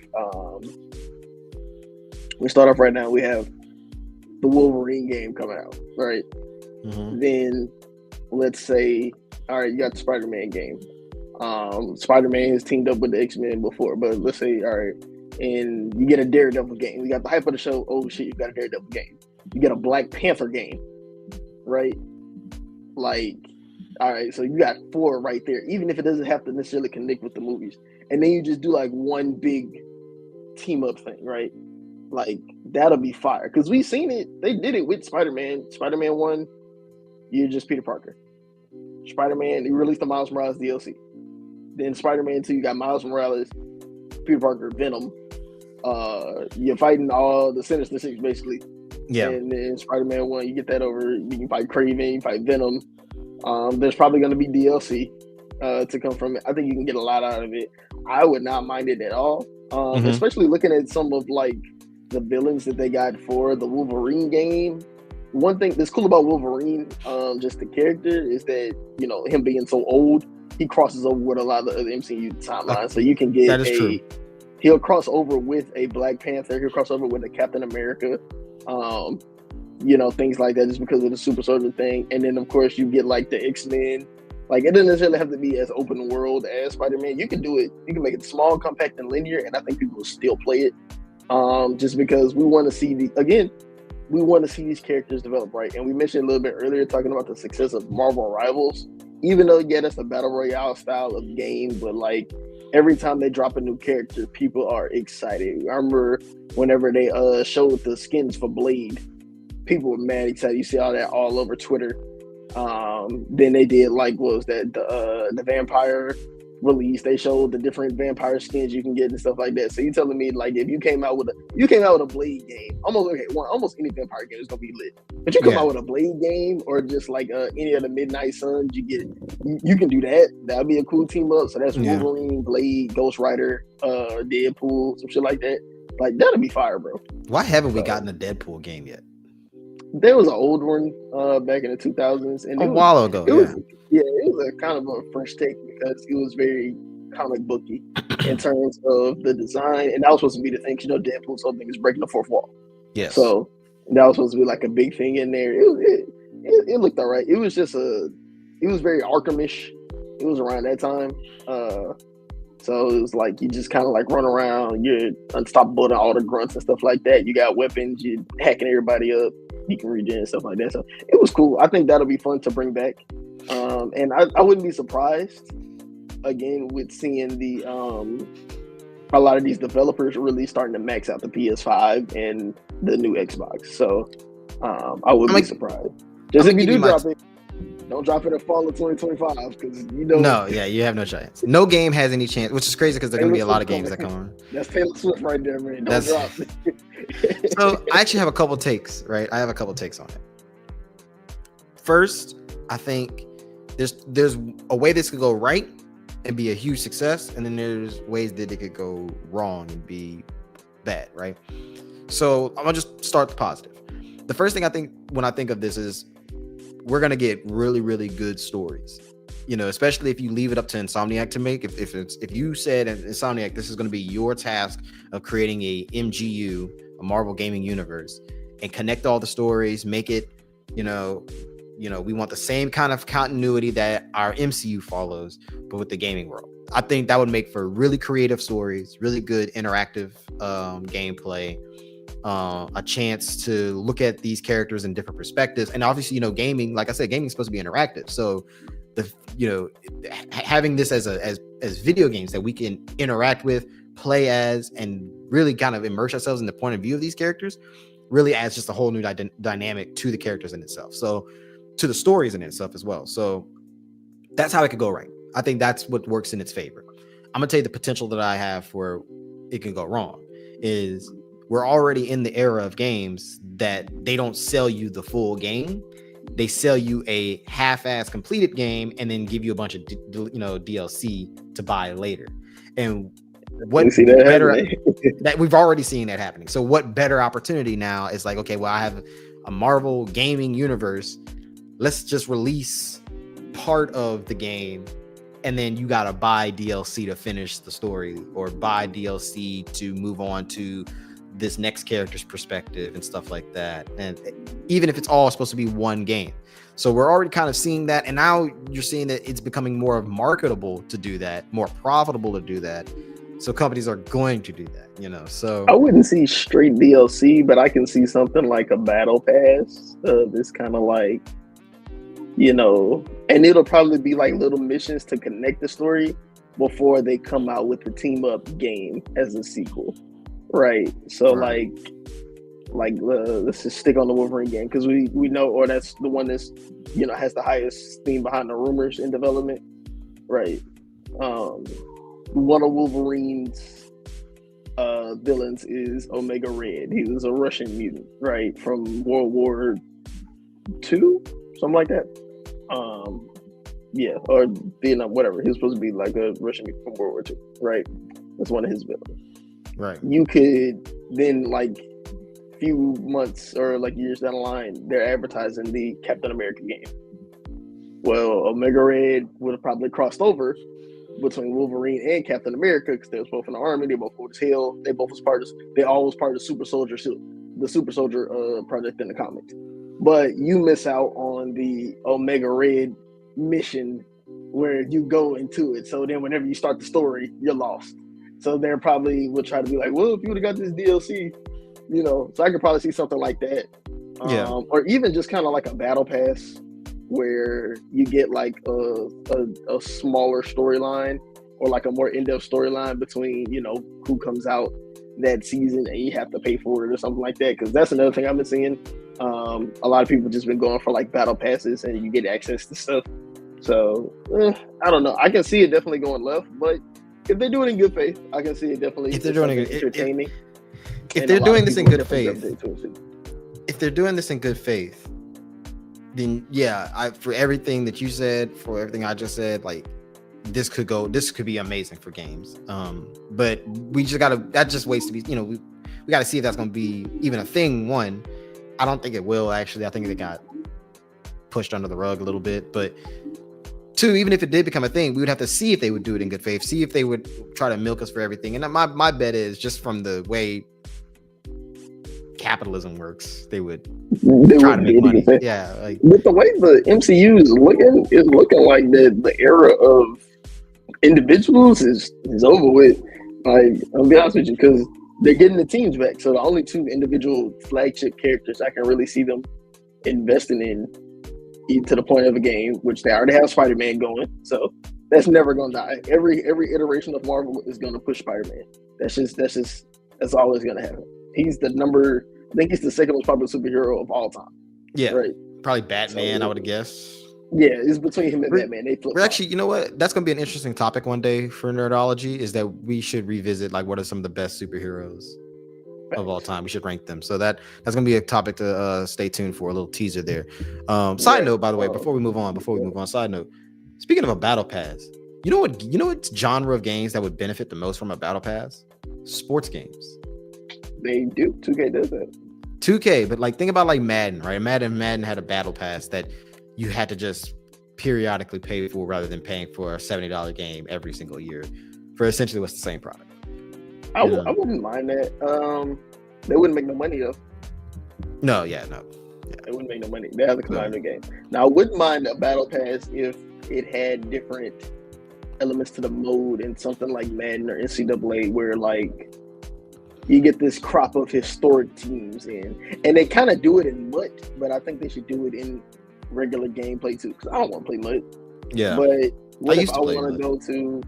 the Wolverine game coming out, right? Mm-hmm. Then let's say, all right, you got the Spider-Man game. Spider-Man has teamed up with the X-Men before, but let's say, all right, and you get a Daredevil game. We got the hype of the show. Oh shit, you got a Daredevil game. You get a Black Panther game, right? Like, all right, so you got 4 right there, even if it doesn't have to necessarily connect with the movies. And then you just do like one big team up thing, right? Like, that'll be fire. Because we've seen it. They did it with Spider-Man. Spider-Man 1, you're just Peter Parker. Spider-Man, they released the Miles Morales DLC. Then Spider-Man 2, you got Miles Morales, Peter Parker, Venom. You're fighting all the Sinister Six, basically. Yeah. And then Spider-Man 1, you get that over. You can fight Kraven, you fight Venom. There's probably going to be DLC to come from it. I think you can get a lot out of it. I would not mind it at all. Especially looking at some of like the villains that they got for the Wolverine game. One thing that's cool about Wolverine, just the character, is that, him being so old, he crosses over with a lot of the other MCU timelines. So you can get he'll cross over with a Black Panther, he'll cross over with a Captain America, things like that, just because of the super soldier thing. And then of course you get like the X-Men. Like, it doesn't necessarily have to be as open world as Spider-Man. You can do it, you can make it small, compact, and linear, and I think people will still play it. Just because we want to see these characters develop, right? And we mentioned a little bit earlier talking about the success of Marvel Rivals. Even though, yeah, that's a battle royale style of game, but like every time they drop a new character, people are excited. I remember whenever they showed the skins for Blade, people were mad excited. You see all that all over Twitter. Then they did like, what was that? The vampire release, they showed the different vampire skins you can get and stuff like that. So you telling me like if you came out with a Blade game, almost any vampire game is gonna be lit. But you come out with a Blade game or just like any of the Midnight Suns, you can do that. That'd be a cool team up. So that's Wolverine, Blade, Ghost Rider, Deadpool, some shit like that. Like that'd be fire, bro. Why haven't we gotten a Deadpool game yet? There was an old one back in the 2000s, and a while ago. It was a kind of a fresh take because it was very comic booky in terms of the design, and that was supposed to be the thing. You know, Deadpool's whole thing is breaking the fourth wall. Yes. So that was supposed to be like a big thing in there. It looked all right. It was just it was very Arkham-ish. It was around that time. So it was like you just kind of like run around, you're unstoppable to all the grunts and stuff like that. You got weapons, you're hacking everybody up, you can regen and stuff like that. So it was cool. I think that'll be fun to bring back. And I wouldn't be surprised again with seeing the a lot of these developers really starting to max out the PS5 and the new Xbox. So I wouldn't be surprised. Just if you do drop it, don't drop it in fall of 2025 because you know. No, yeah, you have no chance. No game has any chance, which is crazy because there are going to be a lot of games that come on. That's Taylor Swift right there, man. Don't drop it. So I actually have a couple takes, right? I have a couple takes on it. First, I think there's a way this could go right and be a huge success, and then there's ways that it could go wrong and be bad, right? So I'm gonna just start the positive. The first thing I think when I think of this is we're gonna get really, really good stories. You know, especially if you leave it up to Insomniac to make. If you said Insomniac, this is gonna be your task of creating a MGU, a Marvel Gaming Universe, and connect all the stories, make it, you know, we want the same kind of continuity that our MCU follows, but with the gaming world. I think that would make for really creative stories, really good interactive gameplay, a chance to look at these characters in different perspectives. And obviously, you know, gaming, like I said, gaming is supposed to be interactive. So having this as video games that we can interact with, play as, and really kind of immerse ourselves in the point of view of these characters really adds just a whole new dynamic to the characters in itself. So to the stories in itself as well. So that's how it could go right. I think that's what works in its favor. I'm gonna tell you the potential that I have where it can go wrong is we're already in the era of games that they don't sell you the full game. They sell you a half-ass completed game and then give you a bunch of DLC to buy later. And what better that we've already seen that happening. So what better opportunity now is like, okay, well, I have a Marvel gaming universe. Let's just release part of the game, and then you gotta buy DLC to finish the story, or buy DLC to move on to this next character's perspective and stuff like that. And even if it's all supposed to be one game. So we're already kind of seeing that, and now you're seeing that it's becoming more marketable to do that, more profitable to do that. So companies are going to do that, you know. So I wouldn't see straight DLC, but I can see something like a battle pass. This kind of like, you know, and it'll probably be like little missions to connect the story before they come out with the team up game as a sequel, right? So like let's just stick on the Wolverine game because we know, or that's the one that's, you know, has the highest theme behind the rumors in development, right? One of Wolverine's villains is Omega Red. He was a Russian mutant, right, from World War II, something like that. Or Vietnam, whatever. He was supposed to be like a Russian mutant from World War II, right? That's one of his villains. Right. You could then, like, few months or like years down the line, they're advertising the Captain America game. Well, Omega Red would have probably crossed over between Wolverine and Captain America because they was both in the army. They both old as hell. They all was part of the Super Soldier project in the comics. But you miss out on the Omega Red mission where you go into it. So then whenever you start the story, you're lost. So they probably would try to be like, well, if you would have got this DLC, you know. So I could probably see something like that. Or even just kind of like a battle pass where you get like a smaller storyline or like a more in-depth storyline between, you know, who comes out that season and you have to pay for it or something like that. Because that's another thing I've been seeing. A lot of people just been going for like battle passes and you get access to stuff So I don't know. I can see it definitely going left, but if they do it in good faith, I can see it definitely. If they're doing it entertaining, if they're doing this in good faith, then yeah, for everything that you said, for everything I just said, like this could be amazing for games. But we just gotta, that just waits to be, we gotta see if that's gonna be even a thing. One, I don't think it will actually. I think it got pushed under the rug a little bit, but two, even if it did become a thing, we would have to see if they would do it in good faith, see if they would try to milk us for everything. And my bet is, just from the way capitalism works, they would try to make money. Yeah, like, with the way the MCU is looking like the era of individuals is over with. Like, I'll be honest with you, because they're getting the teams back. So the only two individual flagship characters I can really see them investing in, to the point of a game, which they already have Spider-Man going, so that's never gonna die. Every iteration of Marvel is gonna push Spider-Man. That's always gonna happen. He's the number, I think he's the second most popular superhero of all time. Yeah, right. Probably Batman, so, I would guess. Yeah, it's between him and Batman. We're actually, you know what? That's gonna be an interesting topic one day for Nerdology. Is that we should revisit, like, what are some of the best superheroes of all time. We should rank them. So that's gonna be a topic to stay tuned for. A little teaser there. Side note, by the way, before we move on, side note, speaking of a battle pass, you know what genre of games that would benefit the most from a battle pass? Sports games. They do. 2K does that. 2K, but like, think about like Madden, right? Madden had a battle pass that you had to just periodically pay for, rather than paying for a $70 game every single year for essentially what's the same product. I wouldn't mind that. They wouldn't make no money though. No. They wouldn't make no money. They have to combine the game. Now, I wouldn't mind a battle pass if it had different elements to the mode, and something like Madden or NCAA, where like you get this crop of historic teams in, and they kind of do it in MUT, but I think they should do it in regular gameplay too, because I don't want to play MUT. Yeah. But what if I want to go to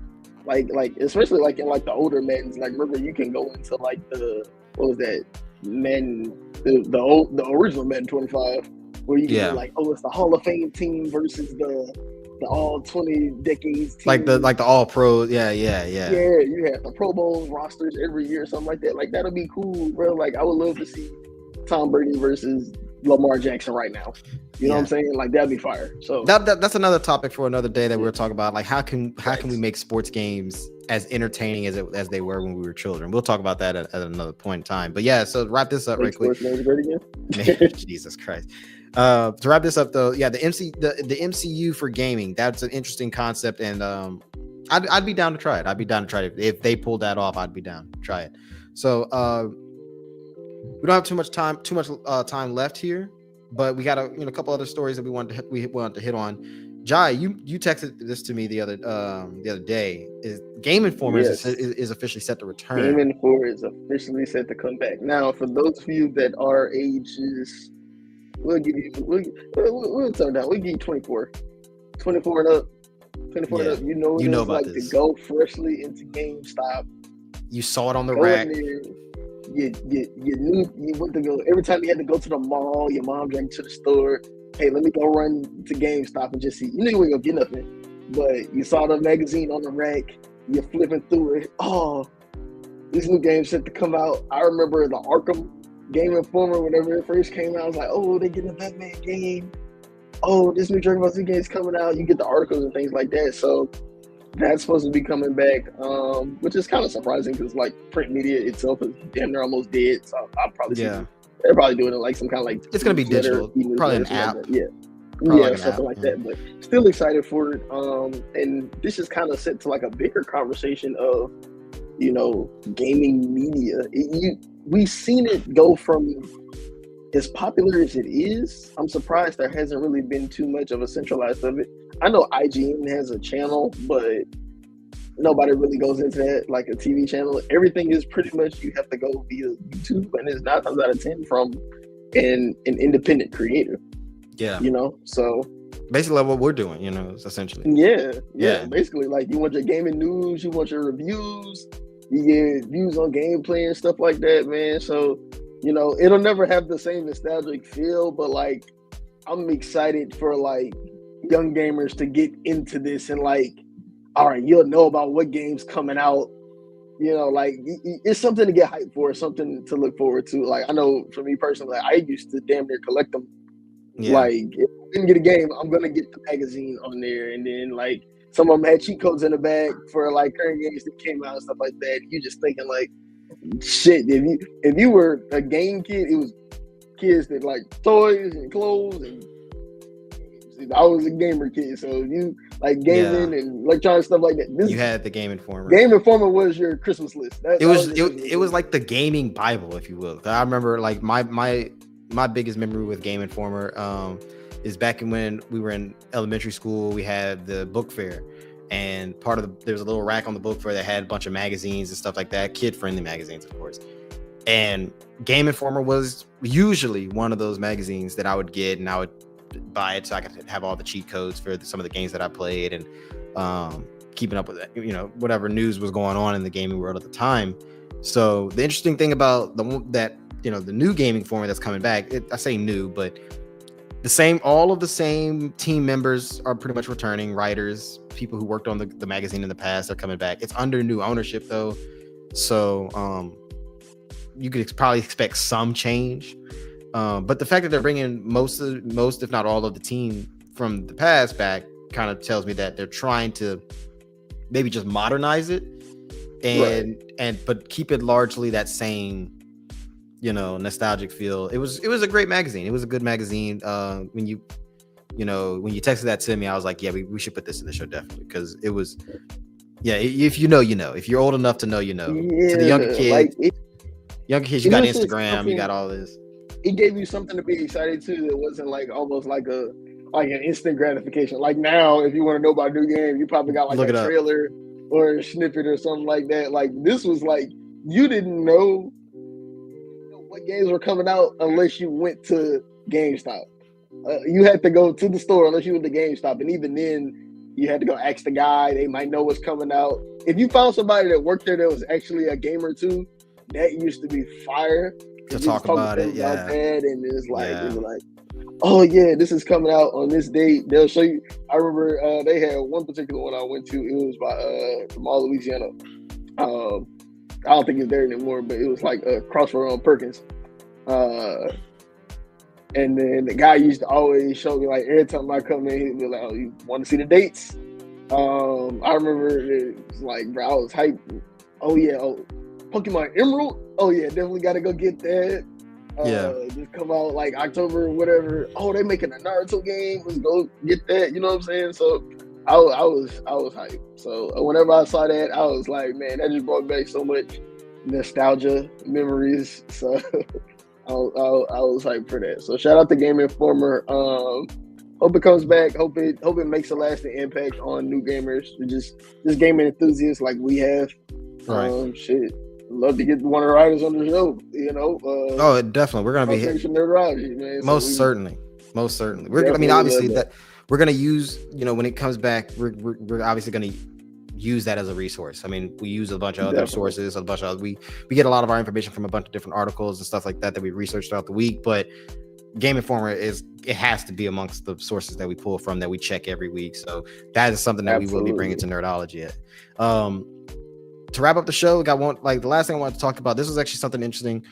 like especially like in like the older Maddens, like remember you can go into like what was that Madden, the original Madden 25, where you can be like, oh, it's the Hall of Fame team versus the all 20 decades team. Like the all pros. Yeah, you have the Pro Bowl rosters every year, something like that. Like, that'll be cool, bro. Like, I would love to see Tom Brady versus Lamar Jackson right now. You know what I'm saying? Like, that'd be fire. So that's another topic for another day that we're talking about. Like, how can we make sports games as entertaining as they were when we were children? We'll talk about that at another point in time. But yeah, so wrap this up right quick. Jesus Christ. To wrap this up though, yeah, the MCU for gaming, that's an interesting concept, and I'd be down to try it. If they pulled that off, I'd be down to try it. So we don't have too much time left here, but we got a couple other stories that we want to hit on. Jai, you texted this to me the other day. Is Game Informer is officially set to return? Game Informer is officially set to come back. Now, for those of you that are ages, we'll turn down. We'll give you 24 and up. 24 and up. You know about like this. To go freshly into GameStop. You saw it on the rack. You knew you went to go. Every time you had to go to the mall, your mom dragged you to the store. Hey, let me go run to GameStop and just see. You knew you weren't gonna get nothing, but you saw the magazine on the rack. You're flipping through it. Oh, this new game's set to come out. I remember the Arkham Game Informer, whenever it first came out, I was like, oh, they getting a Batman game. Oh, this new Dragon Ball Z game is coming out. You get the articles and things like that. So that's supposed to be coming back, which is kind of surprising because like print media itself is damn near almost dead. So I'll probably see they're probably doing it like some kind of like it's gonna be digital, probably an app. Like something like that. But still excited for it. And this is kind of set to like a bigger conversation of gaming media. We've seen it go from as popular as it is. I'm surprised there hasn't really been too much of a centralized of it. I know IGN has a channel, but nobody really goes into that like a TV channel. Everything is pretty much you have to go via YouTube, and it's 9 times out of 10 from an independent creator. Yeah. So basically what we're doing, essentially. Yeah. Basically, like you want your gaming news, you want your reviews, you get views on gameplay and stuff like that, man. So, it'll never have the same nostalgic feel, but like I'm excited for like young gamers to get into this and like, all right, you'll know about what games coming out. You know, like it's something to get hyped for, something to look forward to. Like I know for me personally, I used to damn near collect them. Yeah. Like if I didn't get a game, I'm gonna get the magazine on there, and then like some of them had cheat codes in the bag for like current games that came out and stuff like that. You just thinking like, shit. If you were a game kid, it was kids that like toys and clothes and. I was a gamer kid, so you like gaming and electronic stuff like that. You had the Game Informer. Game Informer was your Christmas list. It was like the gaming Bible, if you will. I remember like my biggest memory with Game Informer is back when we were in elementary school. We had the book fair, and there was a little rack on the book fair that had a bunch of magazines and stuff like that, kid-friendly magazines, of course. And Game Informer was usually one of those magazines that I would get, and I would buy it so I could have all the cheat codes for some of the games that I played, and keeping up with it, whatever news was going on in the gaming world at the time. So the interesting thing about the new gaming format that's coming back, I say new, but all of the same team members are pretty much returning. Writers, people who worked on the magazine in the past are coming back. It's under new ownership though, so you could probably expect some change. But the fact that they're bringing most, if not all, of the team from the past back kind of tells me that they're trying to maybe just modernize it but keep it largely that same, nostalgic feel. It was a great magazine. It was a good magazine. When you texted that to me, I was like, yeah, we should put this in the show definitely, because it was, if you know, if you're old enough to know, to the younger kids, you got Instagram, you got all this. It gave you something to be excited to. That wasn't like almost like an instant gratification. Like now, if you want to know about a new game, you probably got like a trailer or a snippet or something like that. Like this was like you didn't know what games were coming out unless you went to GameStop. You had to go to the store unless you went to GameStop, and even then, you had to go ask the guy. They might know what's coming out. If you found somebody that worked there that was actually a gamer too, that used to be fire. To talk about it, and it's like, oh yeah, this is coming out on this date. They'll show you. I remember they had one particular one I went to. It was by from all Louisiana. I don't think it's there anymore, but it was like Crossroad on Perkins. And then the guy used to always show me, like every time I come in, he'd be like, "Oh, you want to see the dates?" I remember it was like, bro, I was hyped. Oh yeah, Pokemon Emerald. Oh yeah, definitely got to go get that. Just come out like October or whatever. Oh, they making a Naruto game. Let's go get that. You know what I'm saying? So I was hyped. So whenever I saw that, I was like, man, that just brought back so much nostalgia memories. So I was hyped for that. So shout out to Game Informer. Hope it comes back. Hope it makes a lasting impact on new gamers, just gaming enthusiasts like we have. Right. Shit. Love to get one of the writers on the show, Oh, definitely. We're gonna be here. Nerdology, man. Most certainly. Obviously that we're gonna use. When it comes back, we're obviously gonna use that as a resource. I mean, we use a bunch of other sources, we get a lot of our information from a bunch of different articles and stuff like that we researched throughout the week. But Game Informer it has to be amongst the sources that we pull from, that we check every week. So that is something that we will be bringing to Nerdology. To wrap up the show, the last thing I wanted to talk about. This was actually something interesting.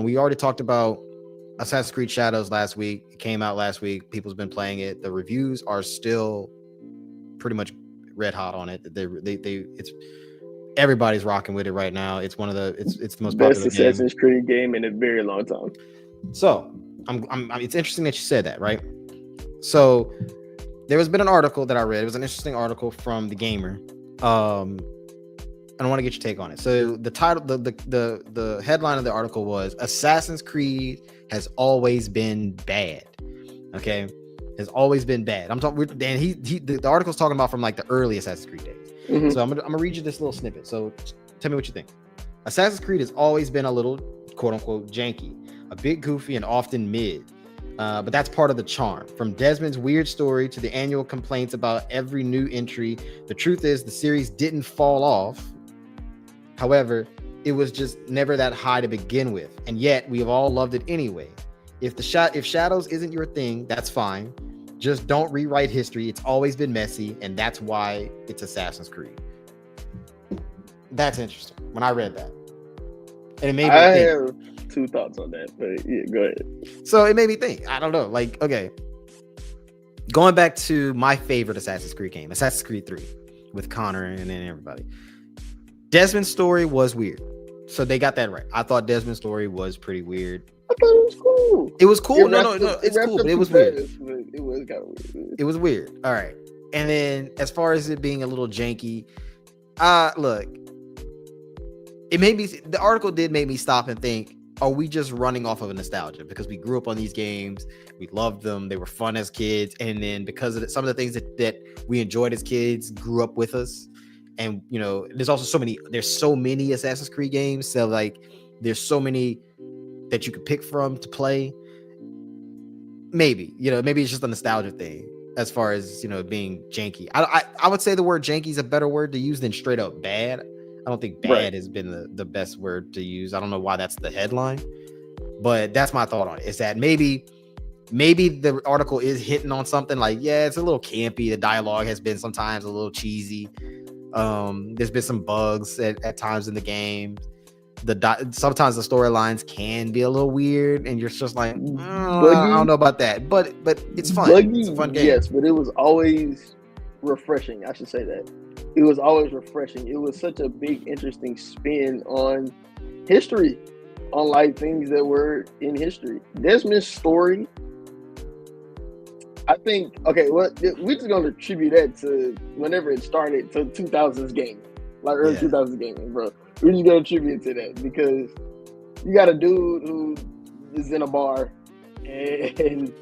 We already talked about Assassin's Creed Shadows last week. It came out last week. People's been playing it. The reviews are still pretty much red hot on it. It's everybody's rocking with it right now. It's one of it's the most best popular Assassin's Creed game in a very long time. So it's interesting that you said that, right? So there has been an article that I read. It was an interesting article from The Gamer. I want to get your take on it. So the title, the headline of the article was "Assassin's Creed has always been bad." Okay, has always been bad. I'm talking, and the article's talking about from like the early Assassin's Creed days. Mm-hmm. So I'm gonna read you this little snippet. So tell me what you think. Assassin's Creed has always been a little quote unquote janky, a bit goofy, and often mid. But that's part of the charm. From Desmond's weird story to the annual complaints about every new entry, the truth is the series didn't fall off. However, it was just never that high to begin with, and yet we have all loved it anyway. If Shadows isn't your thing, that's fine. Just don't rewrite history. It's always been messy, and that's why it's Assassin's Creed. That's interesting. When I read that, and it made me think. Have two thoughts on that, but yeah, go ahead. So it made me think. I don't know. Like, okay, going back to my favorite Assassin's Creed game, Assassin's Creed 3, with Connor and then everybody. Desmond's story was weird, so they got that right. I thought Desmond's story was pretty weird. I thought it was cool. It was cool. No, it's cool, but it was weird. It was kind of weird. It was weird. All right. And then as far as it being a little janky, look, it made me, the article did make me stop and think, are we just running off of a nostalgia? Because we grew up on these games, we loved them, they were fun as kids, and then because of some of the things that we enjoyed as kids grew up with us. And you know, there's so many Assassin's Creed games, so like there's so many that you could pick from to play. Maybe it's just a nostalgia thing as far as, being janky. I would say the word janky is a better word to use than straight up bad. I don't think bad has been the best word to use. I don't know why that's the headline, but that's my thought on it. Is that maybe the article is hitting on something like, yeah, it's a little campy. The dialogue has been sometimes a little cheesy. There's been some bugs at times in the game. Sometimes the storylines can be a little weird, and you're just like, I don't know about that, but it's fun. It's a fun game. Yes, but it was always refreshing. I should say that it was always refreshing. It was such a big, interesting spin on history, on like things that were in history. Desmond's story, I think. Okay, well, we're just gonna attribute that to whenever it started, to 2000s gaming, like early 2000s gaming, bro. We're just gonna attribute it to that because you got a dude who is in a bar and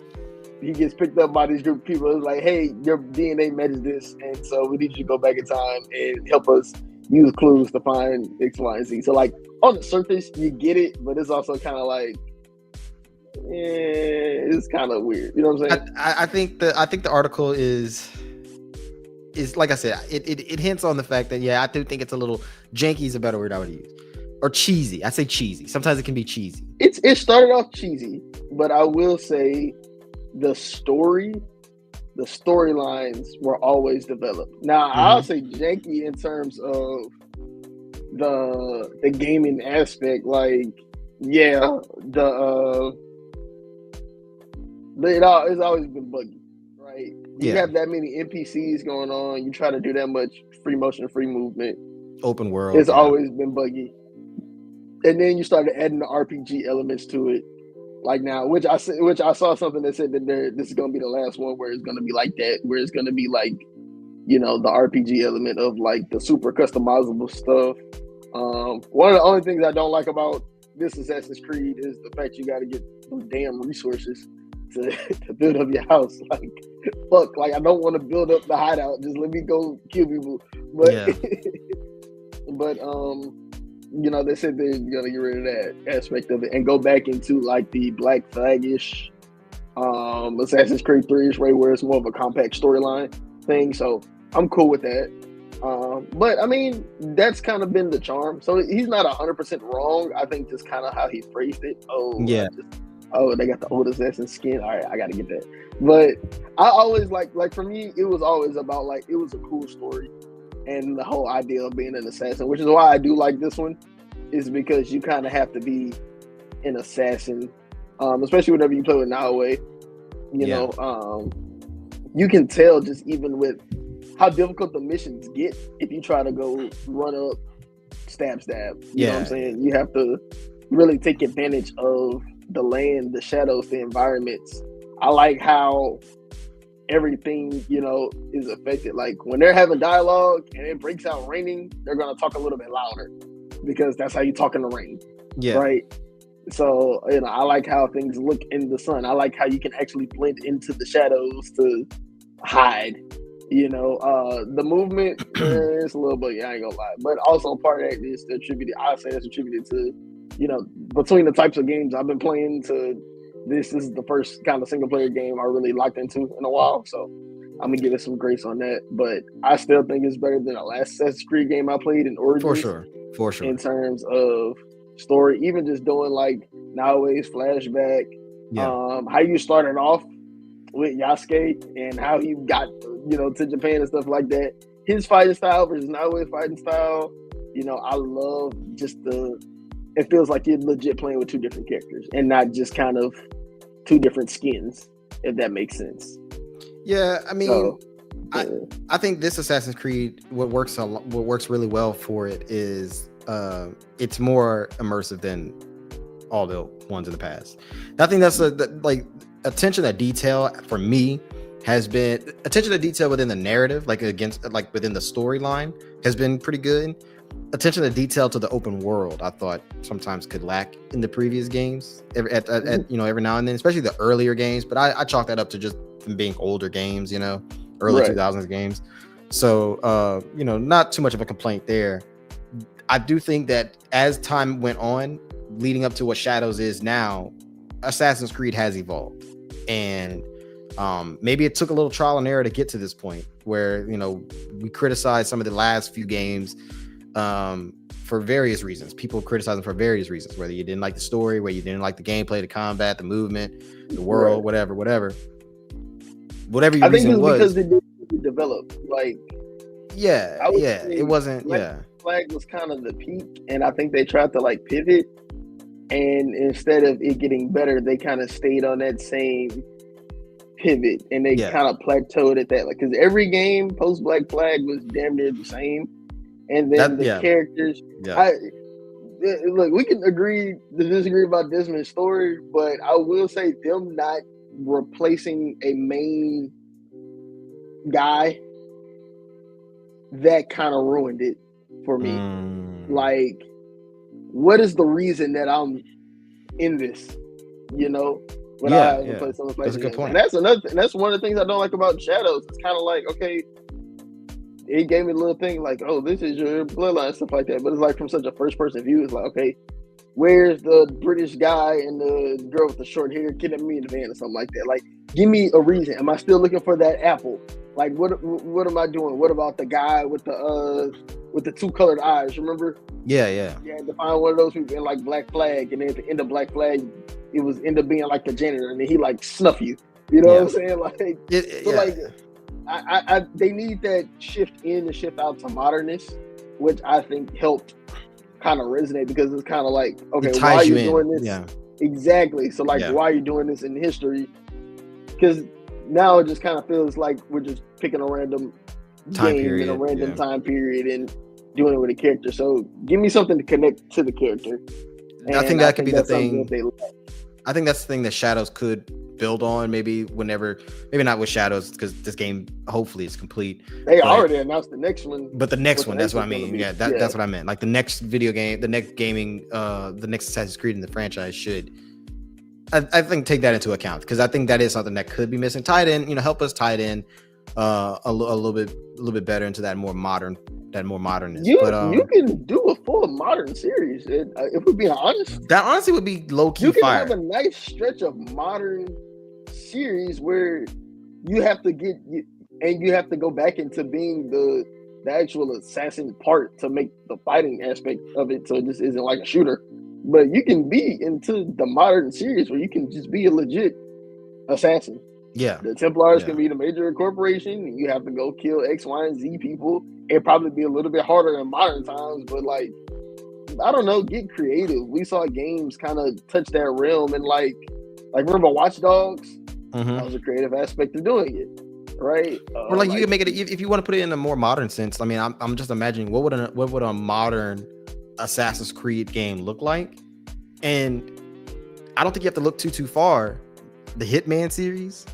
he gets picked up by this group of people. It's like, hey, your DNA matches this, and so we need you to go back in time and help us use clues to find X, Y, and Z. So like on the surface, you get it, but it's also kind of like, it's kind of weird. You know what I'm saying? I think the article is like I said, it hints on the fact that, I do think it's a little janky is a better word I would use, or cheesy. I say cheesy. Sometimes it can be cheesy. It started off cheesy, but I will say the storylines were always developed. Now I'll say janky in terms of the gaming aspect. Like, it's always been buggy, right? You have that many NPCs going on. You try to do that much free motion, free movement. Open world. It's always been buggy. And then you started adding the RPG elements to it. Like now, which I saw something that said that this is going to be the last one where it's going to be like that, where it's going to be like, the RPG element of like the super customizable stuff. One of the only things I don't like about this Assassin's Creed is the fact you got to get those damn resources to build up your house. Like, fuck, like I don't want to build up the hideout. Just let me go kill people. But, but they said they're gonna get rid of that aspect of it and go back into like the Black Flag-ish Assassin's Creed 3-ish way, where it's more of a compact storyline thing. So I'm cool with that. But I mean, that's kind of been the charm. So he's not 100% wrong. I think just kind of how he phrased it. They got the old assassin skin. All right, I got to get that. But I always like for me, it was always about like, it was a cool story. And the whole idea of being an assassin, which is why I do like this one, is because you kind of have to be an assassin, especially whenever you play with Naoe. You can tell just even with how difficult the missions get if you try to go run up, stab. You know what I'm saying? You have to really take advantage of the land, the shadows, the environments. I like how everything, is affected. Like when they're having dialogue and it breaks out raining, they're going to talk a little bit louder because that's how you talk in the rain. Right. So, I like how things look in the sun. I like how you can actually blend into the shadows to hide. The movement is a little bit, I ain't gonna lie, but also part of that is attributed to, between the types of games I've been playing to this is the first kind of single player game I really locked into in a while. So I'm gonna give it some grace on that, but I still think it's better than the last Assassin's Creed game I played in Origins. For sure. In terms of story, even just doing like Naoe's flashback, how you started off with Yasuke and how he got, to Japan and stuff like that. His fighting style versus Naoya's fighting style, I love just it feels like you're legit playing with two different characters and not just kind of two different skins, if that makes sense. Yeah, I mean, I think this Assassin's Creed, what works really well for it is it's more immersive than all the ones in the past. I think that's attention to detail for me has been attention to detail within the narrative, within the storyline has been pretty good. Attention to detail to the open world, I thought sometimes could lack in the previous games every now and then, especially the earlier games. But I chalk that up to just them being older games, early 2000s games. So, not too much of a complaint there. I do think that as time went on, leading up to what Shadows is now, Assassin's Creed has evolved. And maybe it took a little trial and error to get to this point where, we criticize some of the last few games for various reasons. People criticize them for various reasons, whether you didn't like the story, whether you didn't like the gameplay, the combat, the movement, the world, whatever your reason was. Because it didn't develop. It wasn't. Flag was kind of the peak, and I think they tried to pivot, and instead of it getting better, they kind of stayed on that same pivot, and they kind of plateaued at that. Because every game post Black Flag was damn near the same, and then the characters. Look, we can agree to disagree about Desmond's story, but I will say them not replacing a main guy, that kind of ruined it for me. What is the reason that I'm in this? When I haven't played something like that's a good point. And that's another. That's one of the things I don't like about Shadows. It's kind of okay, it gave me a little thing oh, this is your bloodline, stuff like that. But it's from such a first person view. It's okay, where's the British guy and the girl with the short hair kidnapping me in the van or something like that? Give me a reason. Am I still looking for that apple? What am I doing? What about the guy with the two colored eyes? Remember? Yeah. You had to find one of those people in Black Flag, and then at the end of Black Flag, it was end up being the janitor, and then he snuff you. You know what I'm saying? They need that shift in and shift out to modernness, which I think helped kind of resonate, because it's kind of okay, why are you doing this? Yeah, exactly. So why are you doing this in history? Because now it just kind of feels like we're just picking a random game in a random time period and doing it with a character. So give me something to connect to the character. And I think that could be the thing. I think that's the thing that Shadows could build on. Maybe not with Shadows, because this game hopefully is complete. They already announced the next one. But the next one, that's what I mean. That's what I meant. The next video game, the next gaming, the next Assassin's Creed in the franchise should, I think, take that into account, because I think that is something that could be missing. Tie it in, help us tie it in a little bit better into that more modernness. You can do a full modern series. If we're being honest, that honestly would be low key. You can fire. have a nice stretch of modern series where you have to go back into being the actual assassin part to make the fighting aspect of it, so it just isn't like a shooter. But you can be into the modern series where you can just be a legit assassin. Yeah. The Templars can be the major corporation. You have to go kill X, Y, and Z people. It'd probably be a little bit harder in modern times, but I don't know, get creative. We saw games kind of touch that realm, and remember Watch Dogs? That was a creative aspect of doing it, right? Or you can make it, if you want to put it in a more modern sense. I mean, I'm just imagining what would a modern Assassin's Creed game look like, and I don't think you have to look too far. The Hitman series.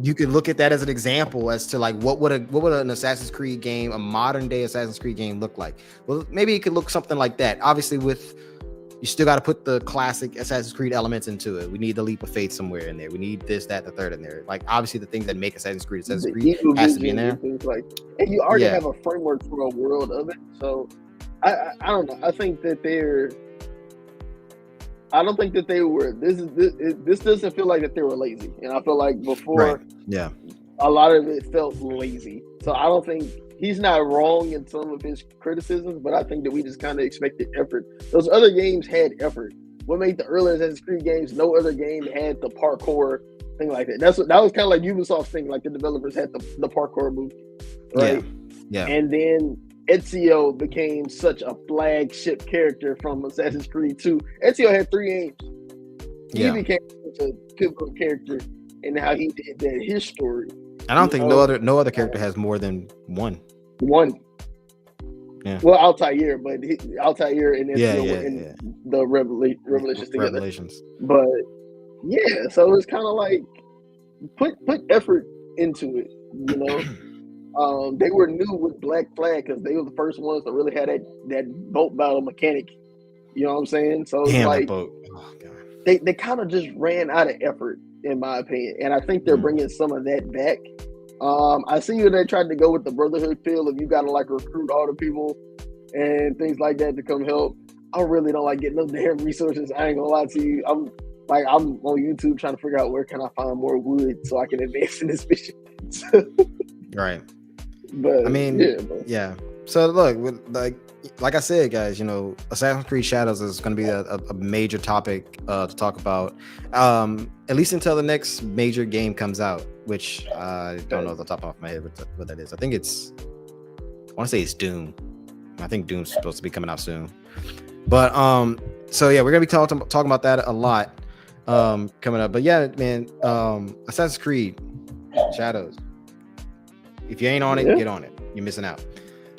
You could look at that as an example as to what would an Assassin's Creed game, a modern day Assassin's Creed game, look like. Well, maybe it could look something like that. Obviously, you still got to put the classic Assassin's Creed elements into it. We need the leap of faith somewhere in there. We need this, that, the third in there. Obviously, the things that make Assassin's Creed has to be in there. And you already have a framework for a world of it. So I don't know. I think that I don't think that they were. This doesn't feel like that they were lazy, and I feel like before, a lot of it felt lazy. So I don't think he's not wrong in some of his criticisms, but I think that we just kind of expected effort. Those other games had effort. what made the early Assassin's Creed games. No other game had the parkour thing like that. That was kind of like Ubisoft's thing. Like the developers had the parkour movie, right? Yeah. And then Ezio became such a flagship character from Assassin's Creed 2. Ezio had 3 aims. He became such a pivotal character in how he did that. His story. I don't think no other character has more than one. Yeah. Well, Altair, but Altair and Ezio were in the Revelations together. Revelations. But yeah, so it's kind of like put effort into it, you know. They were new with Black Flag because they were the first ones to really have that boat battle mechanic. You know what I'm saying? So it's like boat. Oh, God. They kind of just ran out of effort, in my opinion, and I think they're bringing some of that back. I see you. They tried to go with the Brotherhood feel of you got to like recruit all the people and things like that to come help. I really don't like getting no damn resources. I ain't gonna lie to you. I'm on YouTube trying to figure out where can I find more wood so I can advance in this mission. Right. But I mean, yeah. So look, like I said, guys, you know, Assassin's Creed Shadows is going to be a major topic to talk about, at least until the next major game comes out, which I don't know off the top of my head what that is. I think I want to say it's Doom. I think Doom's supposed to be coming out soon. But so yeah, we're gonna be talking about that a lot coming up. But yeah, man, Assassin's Creed Shadows. If you ain't on it, get on it. You're missing out.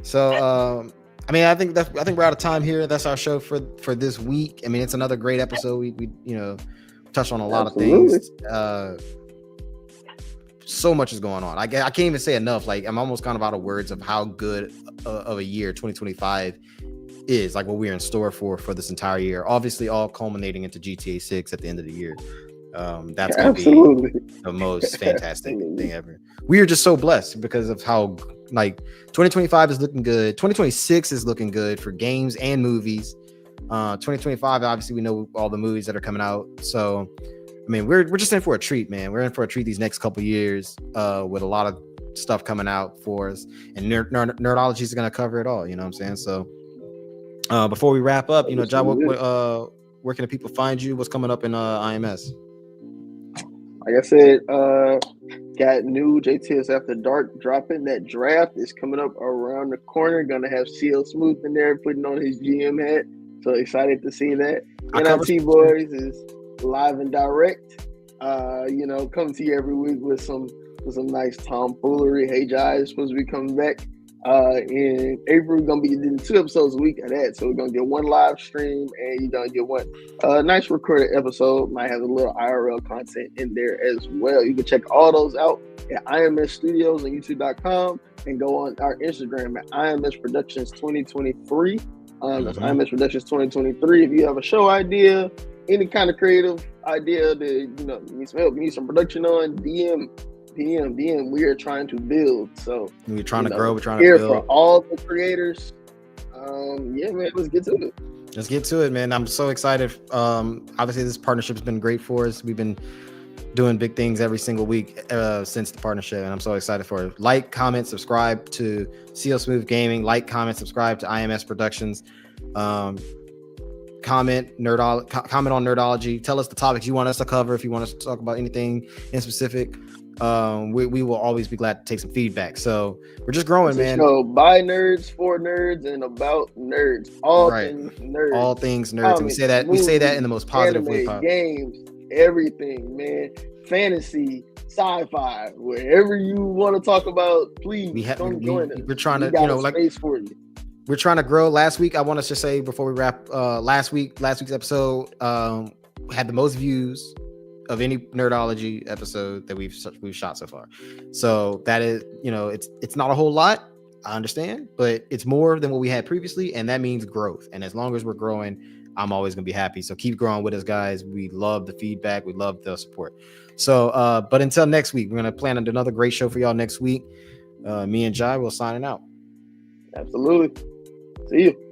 So I mean, I think we're out of time here. That's our show for this week. I mean, it's another great episode. We you know, touched on a lot of things. So much is going on. I can't even say enough. Like, I'm almost kind of out of words of how good of a year 2025 is, like what we're in store for this entire year. Obviously, all culminating into GTA 6 at the end of the year. That's gonna be the most fantastic thing ever. We are just so blessed because of how, like, 2025 is looking good. 2026 is looking good for games and movies. 2025, obviously, we know all the movies that are coming out. So, I mean, we're just in for a treat, man. We're in for a treat these next couple years with a lot of stuff coming out for us. And Nerdology is going to cover it all. You know what I'm saying? So, before we wrap up, you know, John, where can the people find you? What's coming up in IMS? Like I said, got new JTS After Dark dropping. That draft is coming up around the corner. Gonna have CLsmoove in there putting on his GM hat. So excited to see that. NIT Boys is live and direct. You know, coming to you every week with some nice tomfoolery. Hey Jai is supposed to be coming back. In April, we're gonna be doing 2 episodes a week of that. So we're gonna get 1 live stream and you're gonna get 1 nice recorded episode. Might have a little IRL content in there as well. You can check all those out at IMS Studios on YouTube.com and go on our Instagram at IMS Productions 2023. That's IMS Productions 2023. If you have a show idea, any kind of creative idea that you know need some help, need some production on, DM. We are trying to build. So we're trying to grow. We're trying to build for all the creators. Yeah, man, let's get to it. Let's get to it, man. I'm so excited. Obviously, this partnership's been great for us. We've been doing big things every single week since the partnership, and I'm so excited for it. Like, comment, subscribe to CLsmoove Gaming. Like, comment, subscribe to IMS Productions. Comment on Nerdology. Tell us the topics you want us to cover. If you want us to talk about anything in specific, we will always be glad to take some feedback. So we're just growing, man. So by nerds, for nerds, and about nerds. All things nerds. All things nerds. And we say that in the most positive way possible. Games, everything, man. Fantasy, sci-fi, wherever you want to talk about, please come join us. We're trying to, you know, like space for you. We're trying to grow. Last week, I want us to say before we wrap, last week's episode had the most views of any Nerdology episode that we've shot so far. So that is, you know, it's not a whole lot, I understand, but it's more than what we had previously, and that means growth. And as long as we're growing, I'm always gonna be happy. So keep growing with us, guys. We love the feedback, we love the support. So but until next week, we're gonna plan another great show for y'all next week. Me and Jai will signing out. Absolutely. See you.